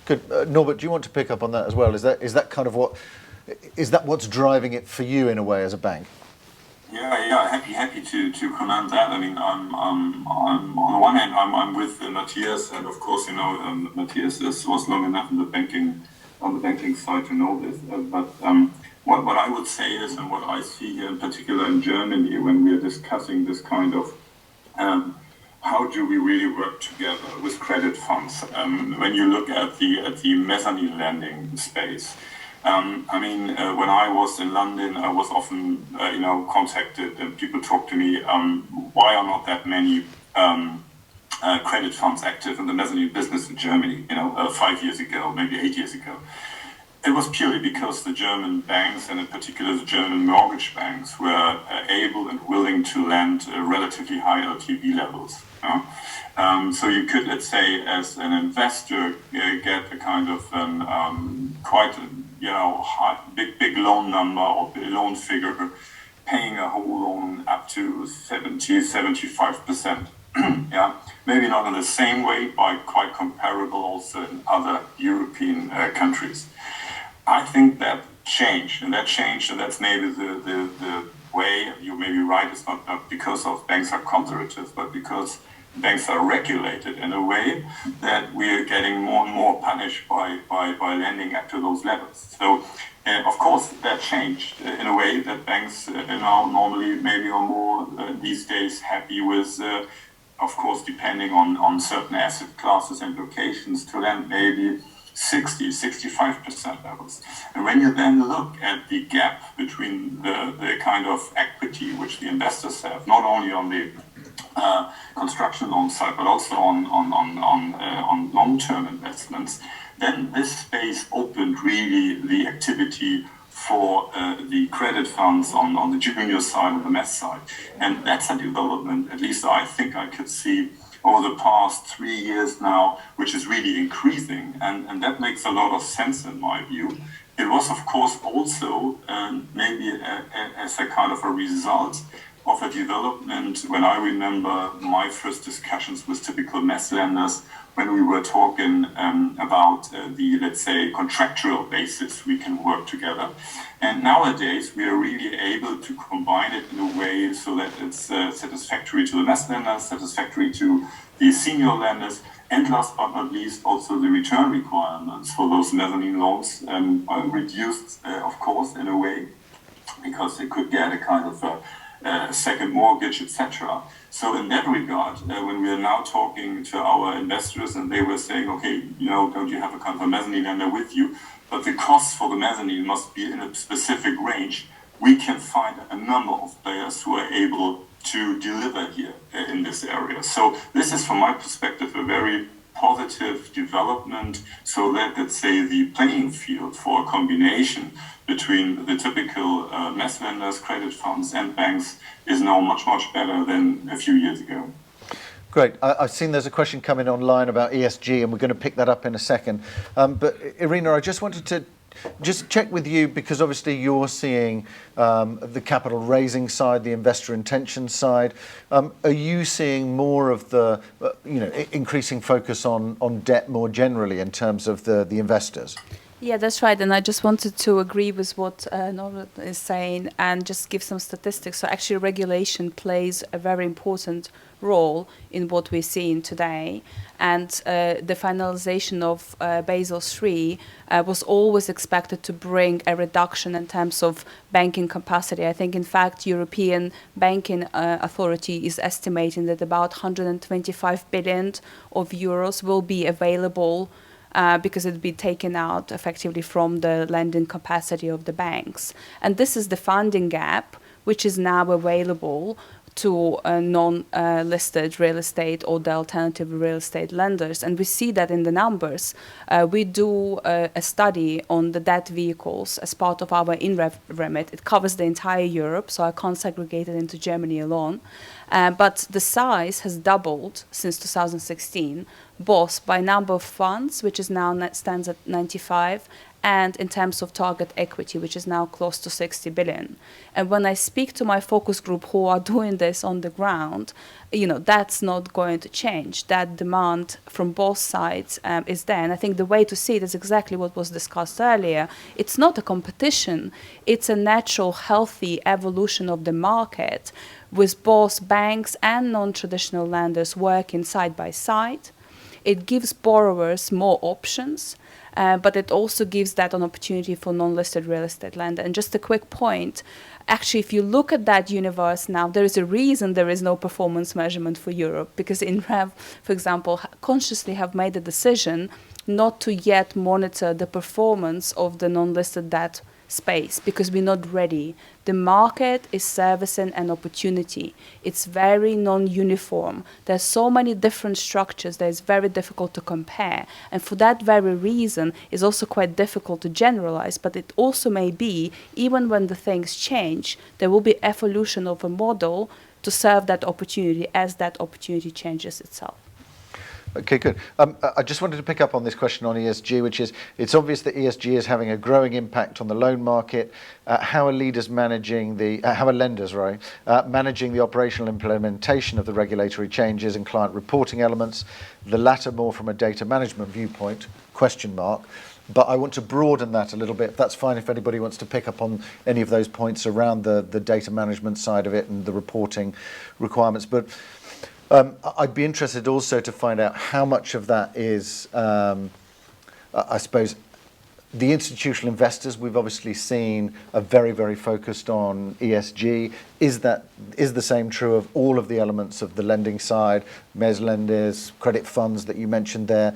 Good. Norbert, do you want to pick up on that as well? Is that kind of what's driving it for you in a way as a bank? Yeah, happy to comment that. I mean, I'm on the one hand, I'm with Matthias, and of course, Matthias was long enough on the banking side to know this. But what I would say is, and what I see here in particular in Germany, when we are discussing this kind of how do we really work together with credit funds? When you look at the mezzanine lending space. When I was in London, I was often, contacted, and people talk to me, why are not that many credit funds active in the mezzanine business in Germany, 5 years ago, maybe 8 years ago. It was purely because the German banks, and in particular the German mortgage banks, were able and willing to lend relatively high LTV levels. So you could, let's say, as an investor, get a kind of quite high, big loan number or loan figure, paying a whole loan up to 75%. Yeah, maybe not in the same way, but quite comparable also in other European countries. I think that changed, and that's maybe the way. You may be right. It's not because of banks are conservative, but because banks are regulated in a way that we are getting more and more punished by lending up to those levels. So, of course, that changed in a way that banks now normally maybe are more these days happy with, of course, depending on certain asset classes and locations, to lend maybe 65% levels. And when you then look at the gap between the kind of equity which the investors have, not only on the construction loan side, but also on long-term investments, then this space opened really the activity for the credit funds on the junior side and the mezz side. And that's a development, at least I think I could see over the past 3 years now, which is really increasing. And that makes a lot of sense in my view. It was, of course, also maybe as a kind of a result of a development when I remember my first discussions with typical mezz lenders, when we were talking about the, let's say, contractual basis we can work together. And nowadays we are really able to combine it in a way so that it's satisfactory to the mezz lenders, satisfactory to the senior lenders, and last but not least, also the return requirements for those mezzanine loans are reduced, of course, in a way, because they could get a kind of a second mortgage, etc. So in that regard, when we are now talking to our investors and they were saying, okay, don't you have a kind of a mezzanine lender with you, but the costs for the mezzanine must be in a specific range, we can find a number of players who are able to deliver here in this area. So this is, from my perspective, a very positive development, so that, let's say, the playing field for a combination between the typical mezz lenders, credit funds and banks is now much better than a few years ago. Great. I've seen there's a question coming online about ESG, and we're going to pick that up in a second. But Irina, I just wanted to check with you, because obviously you're seeing the capital raising side, the investor intention side. Are you seeing more of the increasing focus on debt more generally in terms of the investors? Yeah, that's right. And I just wanted to agree with what Norbert is saying and just give some statistics. So actually regulation plays a very important role in what we're seeing today. And the finalization of Basel III was always expected to bring a reduction in terms of banking capacity. I think, in fact, European Banking Authority is estimating that about 125 billion of euros will be available because it'd be taken out effectively from the lending capacity of the banks. And this is the funding gap which is now available to non-listed real estate or the alternative real estate lenders. And we see that in the numbers. We do a study on the debt vehicles as part of our remit. It covers the entire Europe, so I can't segregate it into Germany alone. But the size has doubled since 2016, both by number of funds, which is now stands at 95, and in terms of target equity, which is now close to 60 billion. And when I speak to my focus group who are doing this on the ground, that's not going to change. That demand from both sides is there. And I think the way to see it is exactly what was discussed earlier. It's not a competition. It's a natural, healthy evolution of the market with both banks and non-traditional lenders working side by side. It gives borrowers more options. But it also gives that an opportunity for non-listed real estate lender. And just a quick point, actually, if you look at that universe now, there is a reason there is no performance measurement for Europe, because INREV, for example, consciously have made a decision not to yet monitor the performance of the non-listed debt space, because we're not ready. The market is servicing an opportunity. It's very non-uniform. There's so many different structures that it's very difficult to compare. And for that very reason, it's also quite difficult to generalize, but it also may be, even when the things change, there will be evolution of a model to serve that opportunity as that opportunity changes itself. Okay, good. I just wanted to pick up on this question on ESG, which is, it's obvious that ESG is having a growing impact on the loan market. How are lenders managing the operational implementation of the regulatory changes and client reporting elements? The latter more from a data management viewpoint, ? But I want to broaden that a little bit. That's fine if anybody wants to pick up on any of those points around the data management side of it and the reporting requirements. But I'd be interested also to find out how much of that is, I suppose, the institutional investors. We've obviously seen are very, very focused on ESG. Is the same true of all of the elements of the lending side, mezz lenders, credit funds that you mentioned there?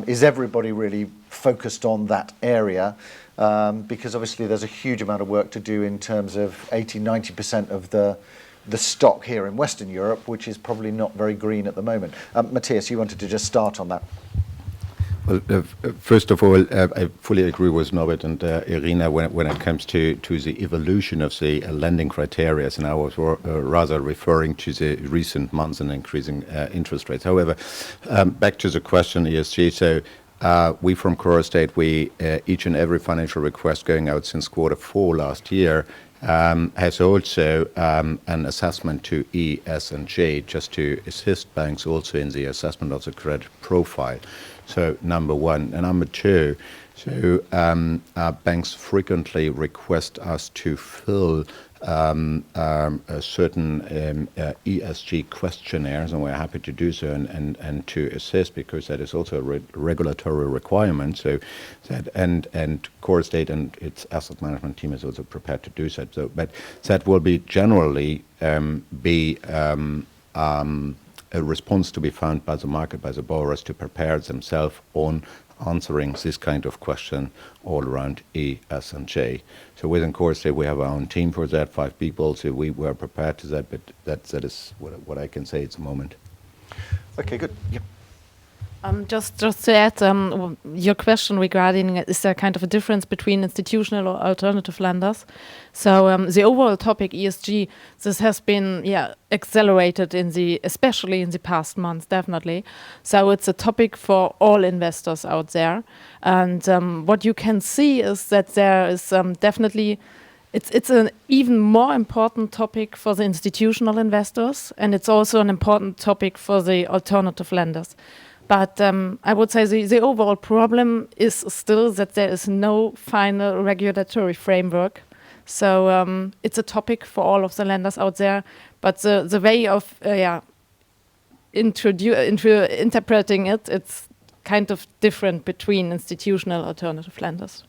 Is everybody really focused on that area? Because obviously there's a huge amount of work to do in terms of 80-90% of the stock here in Western Europe, which is probably not very green at the moment. Matthias, you wanted to just start on that. Well, first of all, I fully agree with Norbert and Irina when it comes to the evolution of the lending criteria, and I was rather referring to the recent months and increasing interest rates. However, back to the question ESG. So we from Corostate, each and every financial request going out since Q4 last year has also an assessment to E, S, and J, just to assist banks also in the assessment of the credit profile. So number one. And number two, so banks frequently request us to fill a certain ESG questionnaires, and we're happy to do so and to assist, because that is also a regulatory requirement. So that and Corostate and its asset management team is also prepared to do that. So, but that will be generally a response to be found by the market, by the borrowers, to prepare themselves on answering this kind of question all around E, S, and J. So within Corostate, we have our own team for that, 5 people, so we were prepared to that, but that is what I can say at the moment. Okay, good. Yep. Just to add, your question regarding, is there kind of a difference between institutional or alternative lenders? So the overall topic ESG, this has been accelerated especially in the past months, definitely. So it's a topic for all investors out there, and what you can see is that there is definitely. It's an even more important topic for the institutional investors, and it's also an important topic for the alternative lenders. But I would say the overall problem is still that there is no final regulatory framework. So it's a topic for all of the lenders out there. But the way of interpreting it, it's kind of different between institutional alternative lenders.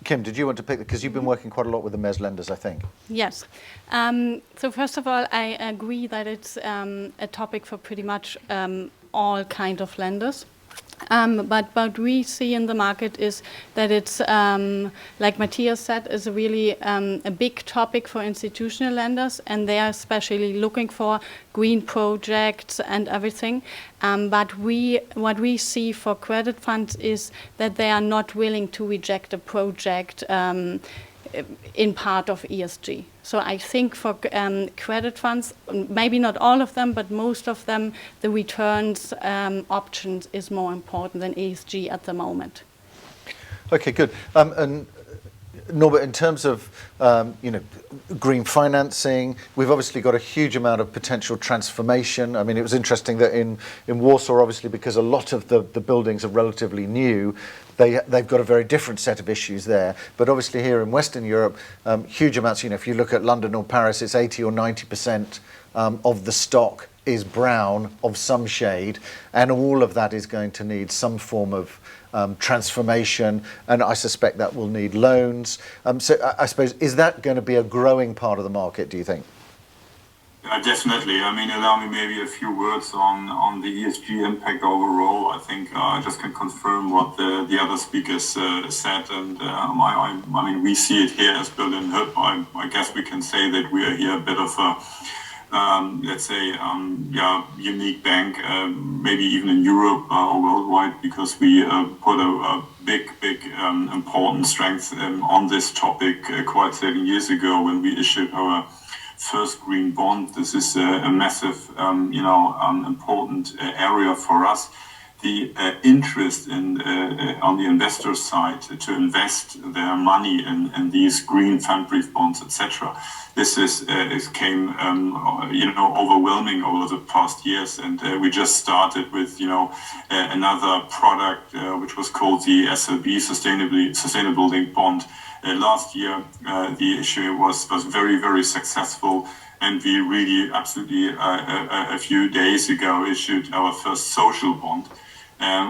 Kim, did you want to pick, because you've been working quite a lot with the mezz lenders, I think. Yes. So first of all, I agree that it's a topic for pretty much all kind of lenders. But what we see in the market is that it's, like Matthias said, is really a big topic for institutional lenders, and they are especially looking for green projects and everything. But what we see for credit funds is that they are not willing to reject a project in part of ESG. So I think for credit funds, maybe not all of them, but most of them, the returns options is more important than ESG at the moment. Okay, good. And Norbert, in terms of green financing, we've obviously got a huge amount of potential transformation. I mean, it was interesting that in Warsaw, obviously, because a lot of the buildings are relatively new, they've got a very different set of issues there. But obviously here in Western Europe, huge amounts, if you look at London or Paris, it's 80 or 90% of the stock is brown of some shade, and all of that is going to need some form of transformation, and I suspect that will need loans. So I suppose, is that going to be a growing part of the market, do you think? Definitely. I mean, allow me maybe a few words on the ESG impact overall. I think I just can confirm what the other speakers said, and I mean, we see it here as Berlin Hub. I guess we can say that we are here a bit of a let's say, unique bank, maybe even in Europe or worldwide, because we put a big important strength on this topic quite 7 years ago when we issued our first green bond. This is a massive, important area for us. The interest in on the investor side to invest their money in these green Pfandbrief bonds, etc. This came overwhelming over the past years, and we just started with another product which was called the SLB Sustainable Linked Bond. Last year, the issue was very successful. And we really absolutely a few days ago issued our first social bond,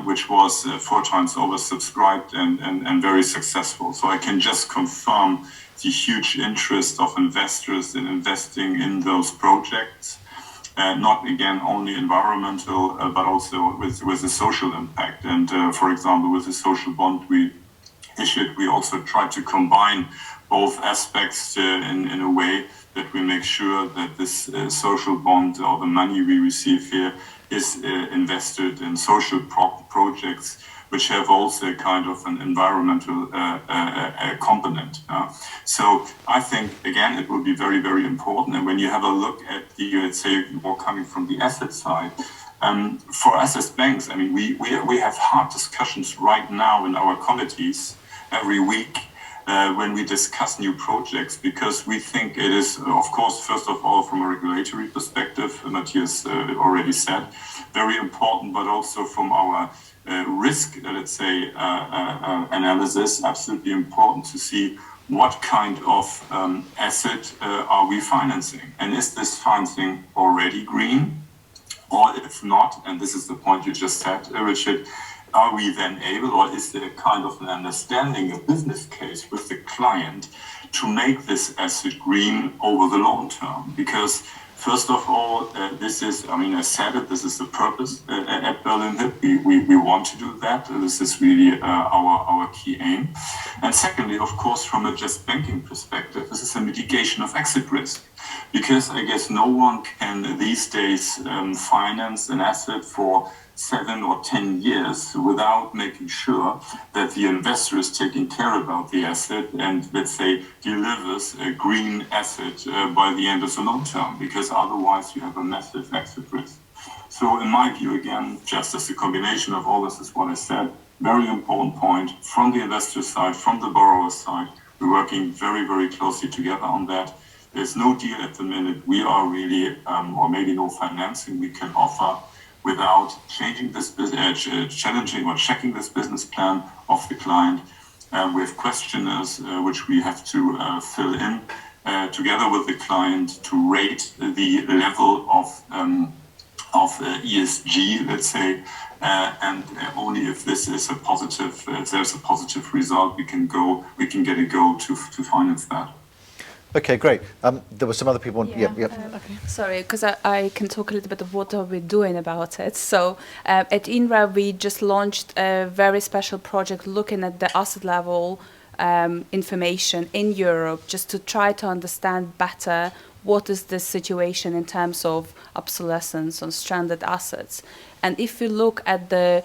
which was 4 times oversubscribed and very successful. So I can just confirm the huge interest of investors in investing in those projects, not again only environmental, but also with the social impact. And for example, with the social bond we issued, we also tried to combine both aspects in a way that we make sure that this social bond, or the money we receive here, is invested in social projects which have also a kind of an environmental component. So I think, again, it will be very important. And when you have a look at the, let's say, more coming from the asset side, for us as banks, I mean, we have hard discussions right now in our committees every week when we discuss new projects, because we think it is, of course, first of all, from a regulatory perspective, Matthias already said, very important, but also from our risk, let's say, analysis, absolutely important to see what kind of asset are we financing, and is this financing already green, or if not, and this is the point you just said, Richard, are we then able, or is there kind of an understanding, a business case with the client to make this asset green over the long term? Because first of all, this is, I mean, I said it, this is the purpose at Berlin Hip. We want to do that. This is really our key aim. And secondly, of course, from a just banking perspective, this is a mitigation of exit risk. Because I guess no one can these days finance an asset for 7 or 10 years without making sure that the investor is taking care about the asset and, let's say, delivers a green asset by the end of the long term, because otherwise you have a massive exit risk. So in my view, again, just as a combination of all this is what I said, very important point from the investor side, from the borrower side. We're working very closely together on that. There's no deal at the minute. We are really, or maybe no financing we can offer without changing this challenging or checking this business plan of the client. We have questionnaires which we have to fill in together with the client to rate the level of ESG, let's say, and only if this is a positive, if there's a positive result, we can get a go to finance that. Okay, great. There were some other people. Sorry, because I can talk a little bit of what are we doing about it. So at INRAV, we just launched a very special project looking at the asset level information in Europe, just to try to understand better what is the situation in terms of obsolescence on stranded assets. And if you look at the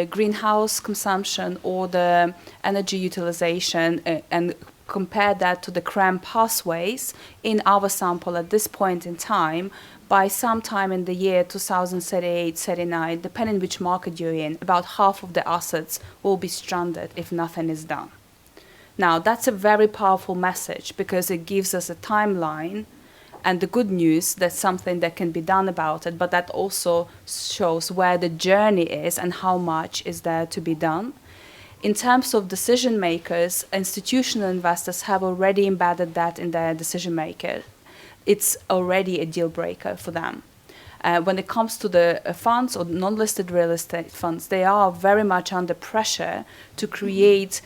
greenhouse consumption or the energy utilization and compare that to the CRREM pathways in our sample at this point in time, by sometime in the year 2038, 39, depending which market you're in, about half of the assets will be stranded if nothing is done. Now, that's a very powerful message because it gives us a timeline and the good news, that's something that can be done about it, but that also shows where the journey is and how much is there to be done. In terms of decision makers, institutional investors have already embedded that in their decision maker. It's already a deal breaker for them. When it comes to the funds or non-listed real estate funds, they are very much under pressure to create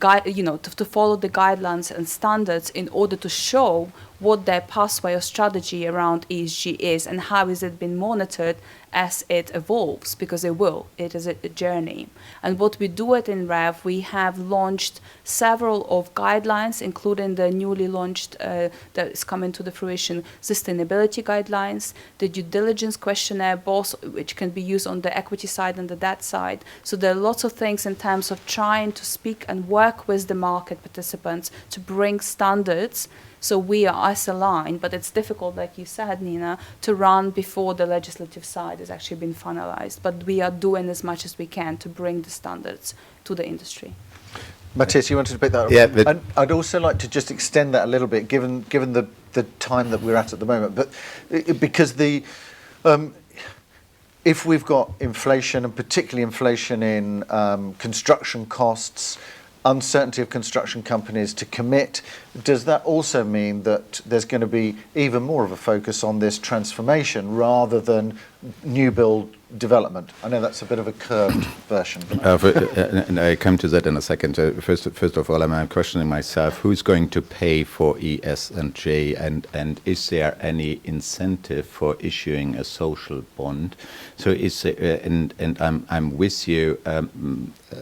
to follow the guidelines and standards in order to show what their pathway or strategy around ESG is and how is it being monitored as it evolves, because it is a journey. And what we do at INRAV, we have launched several of guidelines, including the newly launched, that is coming to the fruition, Sustainability guidelines, the due diligence questionnaire, both which can be used on the equity side and the debt side. So there are lots of things in terms of trying to speak and work with the market participants to bring standards. So we are as aligned, but it's difficult, like you said, Nina, to run before the legislative side has actually been finalized. But we are doing as much as we can to bring the standards to the industry. Matthias, you wanted to pick that up? Yeah, but and I'd also like to just extend that a little bit, given the time that we're at the moment. But because if we've got inflation, and particularly inflation in construction costs, uncertainty of construction companies to commit, does that also mean that there's going to be even more of a focus on this transformation rather than new build development? I know that's a bit of a curved version. And I come to that in a second. First of all, I'm questioning myself, who's going to pay for ESG, and is there any incentive for issuing a social bond? So I'm with you,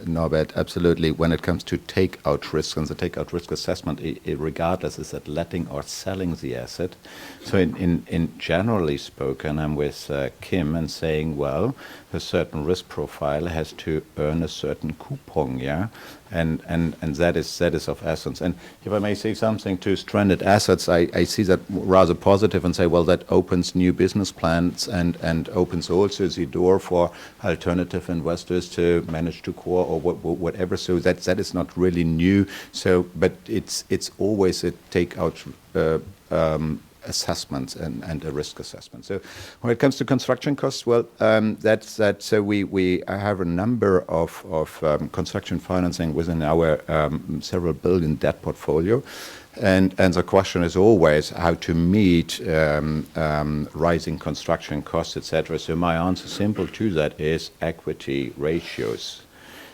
Norbert, absolutely, when it comes to take-out risks, and the take-out risk assessment, regardless, is that letting or selling the asset. So in generally spoken, I'm with Kim and saying, well, a certain risk profile has to earn a certain coupon, yeah, and that is of essence. And if I may say something to stranded assets, I see that rather positive and say, well, that opens new business plans and opens also the door for alternative investors to manage to core or whatever. So that is not really new. So, but it's always a take-out assessments and a risk assessment. So when it comes to construction costs, well, so we have a number of construction financing within our several billion debt portfolio. And the question is always how to meet rising construction costs, etc. So my answer simple to that is equity ratios.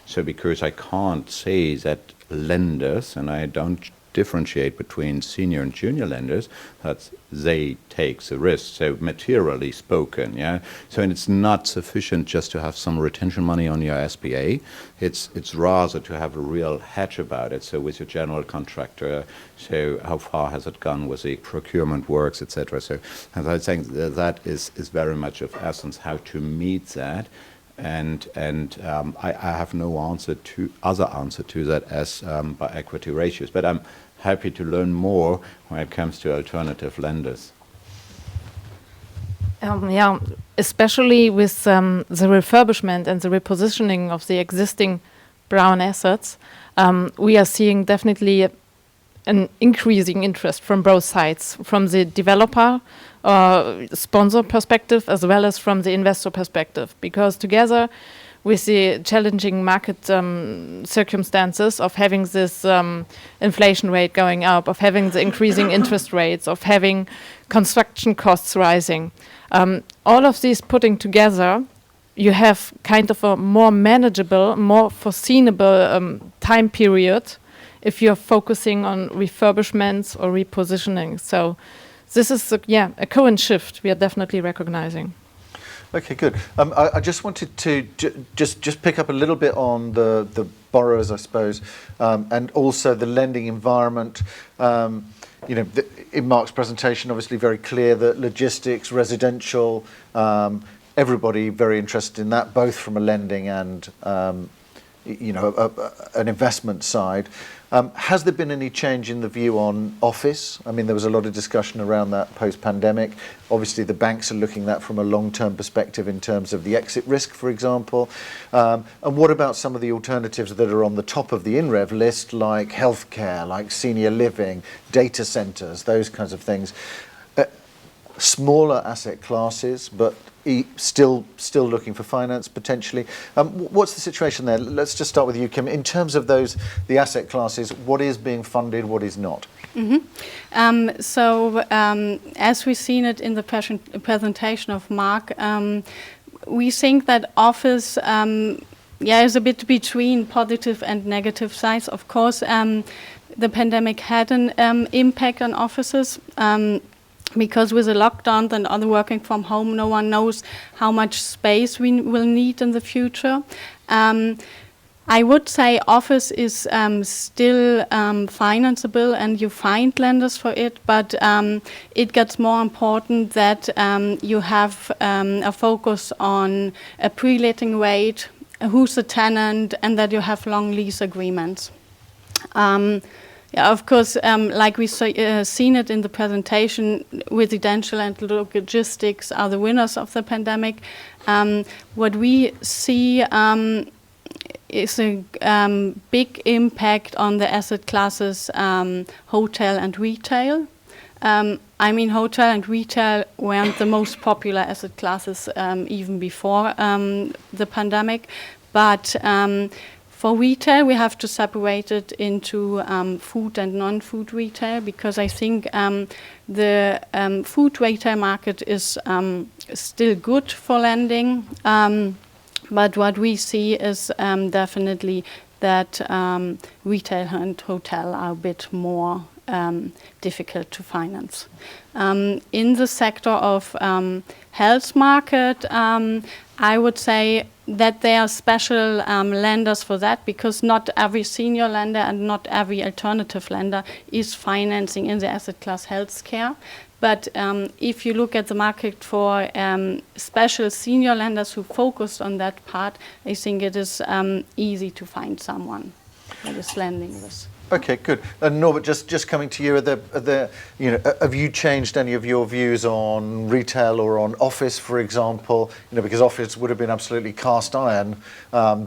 So because I can't say that lenders, and I don't differentiate between senior and junior lenders, that they take the risk, so materially spoken, yeah. So and it's not sufficient just to have some retention money on your SBA. It's rather to have a real hedge about it. So with your general contractor, so how far has it gone with the procurement works, etc. So as I think that is very much of essence how to meet that. And I have no other answer to that as by equity ratios. But I'm happy to learn more when it comes to alternative lenders. Yeah, especially with the refurbishment and the repositioning of the existing brown assets, we are seeing definitely an increasing interest from both sides, from the developer sponsor perspective as well as from the investor perspective, because together with the challenging market circumstances of having this inflation rate going up, of having the increasing interest rates, of having construction costs rising, all of these putting together, you have kind of a more manageable, more foreseeable time period if you're focusing on refurbishments or repositioning. So this is a current shift we are definitely recognizing. Okay, good. I just wanted to just pick up a little bit on the borrowers, I suppose, and also the lending environment. In Mark's presentation, obviously very clear that logistics, residential, everybody very interested in that, both from a lending and an investment side. Has there been any change in the view on office? I mean, there was a lot of discussion around that post-pandemic. Obviously, the banks are looking at that from a long-term perspective in terms of the exit risk, for example. And what about some of the alternatives that are on the top of the INREV list, like healthcare, like senior living, data centres, those kinds of things? Smaller asset classes, but still looking for finance potentially. What's the situation there? Let's just start with you, Kim. In terms of the asset classes, what is being funded, what is not? As we've seen it in the presentation of Mark, we think that office is a bit between positive and negative sides. Of course, the pandemic had an impact on offices. Because with the lockdown and other working from home, no one knows how much space we will need in the future. I would say office is still financeable and you find lenders for it, but it gets more important that you have a focus on a pre-letting rate, who's the tenant, and that you have long lease agreements. Of course, like we seen it in the presentation, residential and logistics are the winners of the pandemic. What we see is a big impact on the asset classes, hotel and retail. Hotel and retail weren't the most popular asset classes even before the pandemic, but for retail, we have to separate it into food and non-food retail, because I think the food retail market is still good for lending. But what we see is definitely that retail and hotel are a bit more difficult to finance. In the sector of health market, I would say that there are special lenders for that, because not every senior lender and not every alternative lender is financing in the asset class healthcare. But if you look at the market for special senior lenders who focus on that part, I think it is easy to find someone that is lending this. Okay, good. And Norbert, just coming to you, have you changed any of your views on retail or on office, for example? Because office would have been absolutely cast iron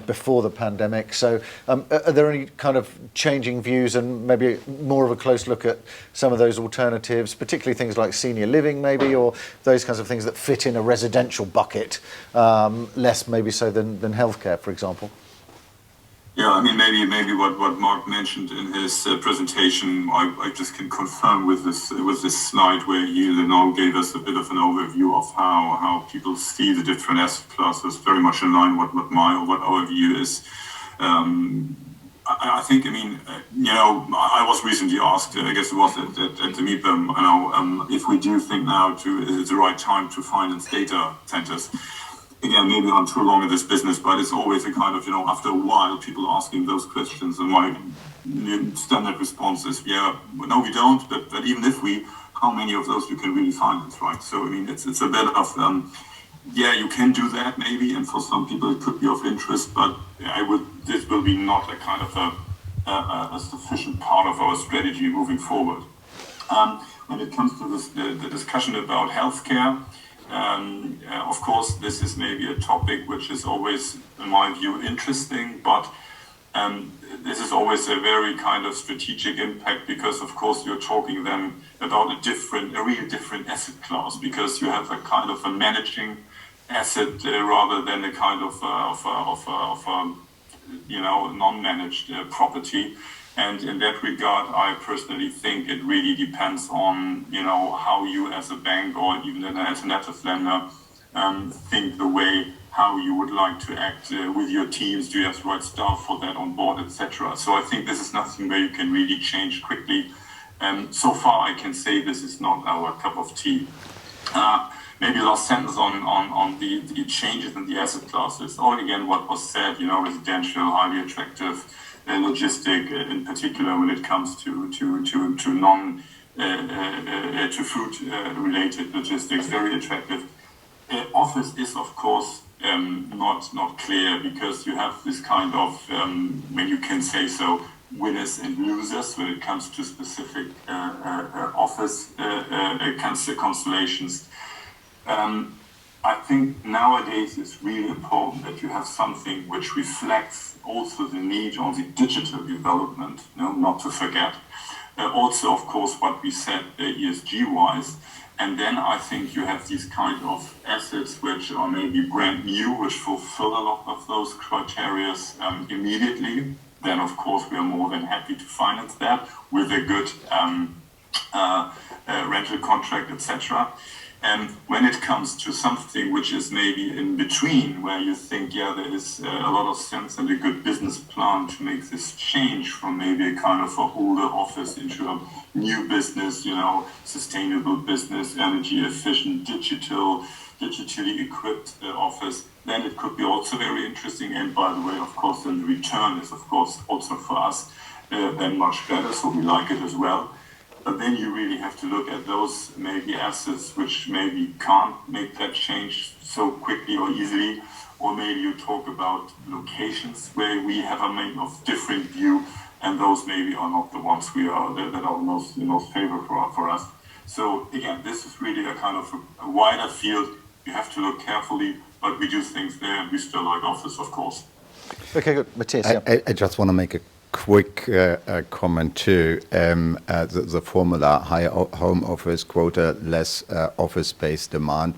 before the pandemic. So are there any kind of changing views and maybe more of a close look at some of those alternatives, particularly things like senior living maybe, or those kinds of things that fit in a residential bucket, less maybe so than healthcare, for example? Yeah, maybe what Mark mentioned in his presentation, I just can confirm with this slide where he now gave us a bit of an overview of how people see the different asset classes, very much in line with what our view is. I think, I was recently asked, I guess it was at the MIPIM, if we do think now is the right time to finance data centers. Again, maybe I'm too long in this business, but it's always a kind of, after a while, people asking those questions, and my standard response is, no, we don't, but even if how many of those you can really finance, right? So, it's a bit of, you can do that maybe, and for some people it could be of interest, but this will be not a kind of a sufficient part of our strategy moving forward. When it comes to the discussion about healthcare, of course, this is maybe a topic which is always, in my view, interesting, but this is always a very kind of strategic impact, because, of course, you're talking then about a really different asset class, because you have a kind of a managing asset rather than a kind of non-managed property. And in that regard, I personally think it really depends on, how you as a bank or even an alternative lender think the way how you would like to act with your teams. Do you have the right staff for that on board, etc.? So I think this is nothing where you can really change quickly. So far, I can say this is not our cup of tea. Maybe last sentence on the changes in the asset classes. All again, what was said, residential, highly attractive, logistic, in particular when it comes to food related logistics, very attractive. Office is of course not clear, because you have this kind of, when you can say so, winners and losers when it comes to specific office constellations. I think nowadays it's really important that you have something which reflects also the need on the digital development, not to forget. Also, of course, what we said ESG-wise. And then I think you have these kind of assets which are maybe brand new, which fulfill a lot of those criteria immediately. Then, of course, we are more than happy to finance that with a good rental contract, etc. And when it comes to something which is maybe in between, where you think, there is a lot of sense and a good business plan to make this change from maybe a kind of an older office into a new business, sustainable business, energy efficient, digitally equipped office, then it could be also very interesting. And by the way, of course, then the return is, of course, also for us then much better. So we like it as well. But then you really have to look at those maybe assets which maybe can't make that change so quickly or easily, or maybe you talk about locations where we have a maybe of different view, and those maybe are not the ones that are most favorable for us. So again, this is really a kind of a wider field. You have to look carefully, but we do things there, and we still like office, of course. Okay, good. Matthias, I just want to make a quick comment too. The formula, higher home office quota, less office space demand.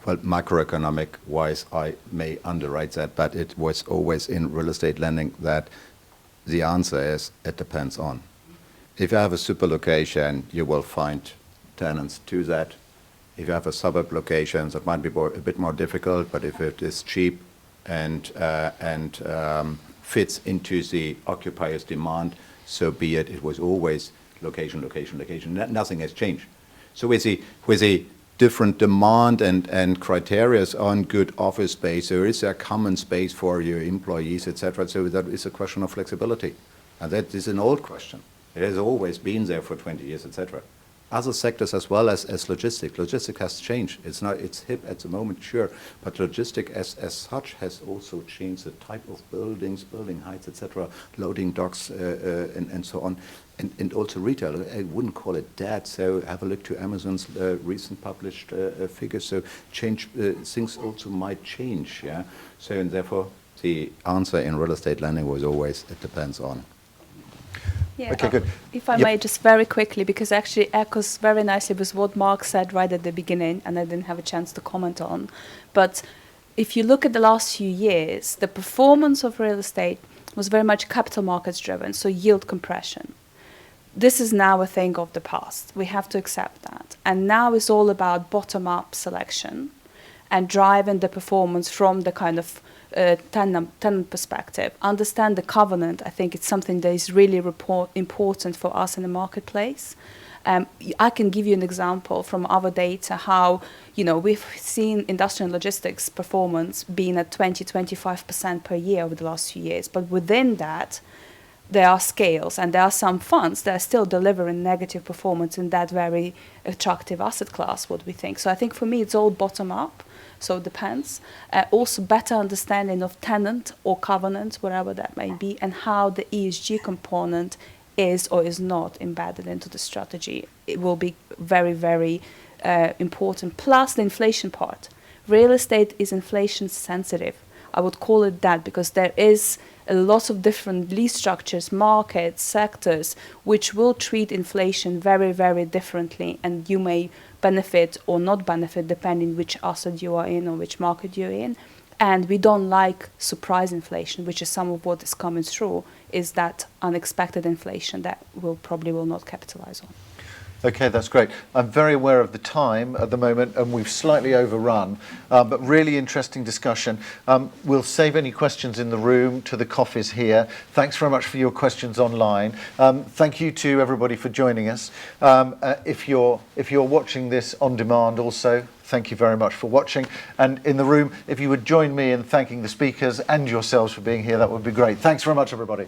Well, macroeconomic wise, I may underwrite that, but it was always in real estate lending that the answer is it depends on. If you have a super location, you will find tenants to that. If you have a suburb location, that might be a bit more difficult, but if it is cheap and fits into the occupier's demand, so be it. It was always location. Nothing has changed. So with the different demand and criteria on good office space, there is a common space for your employees, etc. So that is a question of flexibility, and that is an old question. It has always been there for 20 years, etc. Other sectors as well as logistics. Logistics has changed. It's hip at the moment, sure, but logistics as such has also changed the type of buildings, building heights, etc., loading docks, and so on, and also retail. I wouldn't call it dead. So have a look to Amazon's recent published figures. So things also might change. Yeah. So and therefore the answer in real estate lending was always it depends on. Yeah, okay, good. If I may, just very quickly, because actually echoes very nicely with what Mark said right at the beginning, and I didn't have a chance to comment on. But if you look at the last few years, the performance of real estate was very much capital markets driven, so yield compression. This is now a thing of the past. We have to accept that. And now it's all about bottom-up selection and driving the performance from the kind of tenant perspective. Understand the covenant. I think it's something that is really important for us in the marketplace. I can give you an example from other data how, we've seen industrial logistics performance being at 20-25% per year over the last few years. But within that, there are scales and there are some funds that are still delivering negative performance in that very attractive asset class, what we think. So I think for me, it's all bottom up. So it depends. Also better understanding of tenant or covenant, whatever that may be, and how the ESG component is or is not embedded into the strategy. It will be very, very important. Plus the inflation part. Real estate is inflation sensitive. I would call it that because there is a lot of different lease structures, markets, sectors, which will treat inflation very, very differently, and you may benefit or not benefit depending which asset you are in or which market you're in. And we don't like surprise inflation, which is some of what is coming through, is that unexpected inflation that will not capitalize on. Okay, that's great. I'm very aware of the time at the moment, and we've slightly overrun, but really interesting discussion. We'll save any questions in the room to the coffees here. Thanks very much for your questions online. Thank you to everybody for joining us. If you're watching this on demand also, thank you very much for watching. And in the room, if you would join me in thanking the speakers and yourselves for being here, that would be great. Thanks very much, everybody.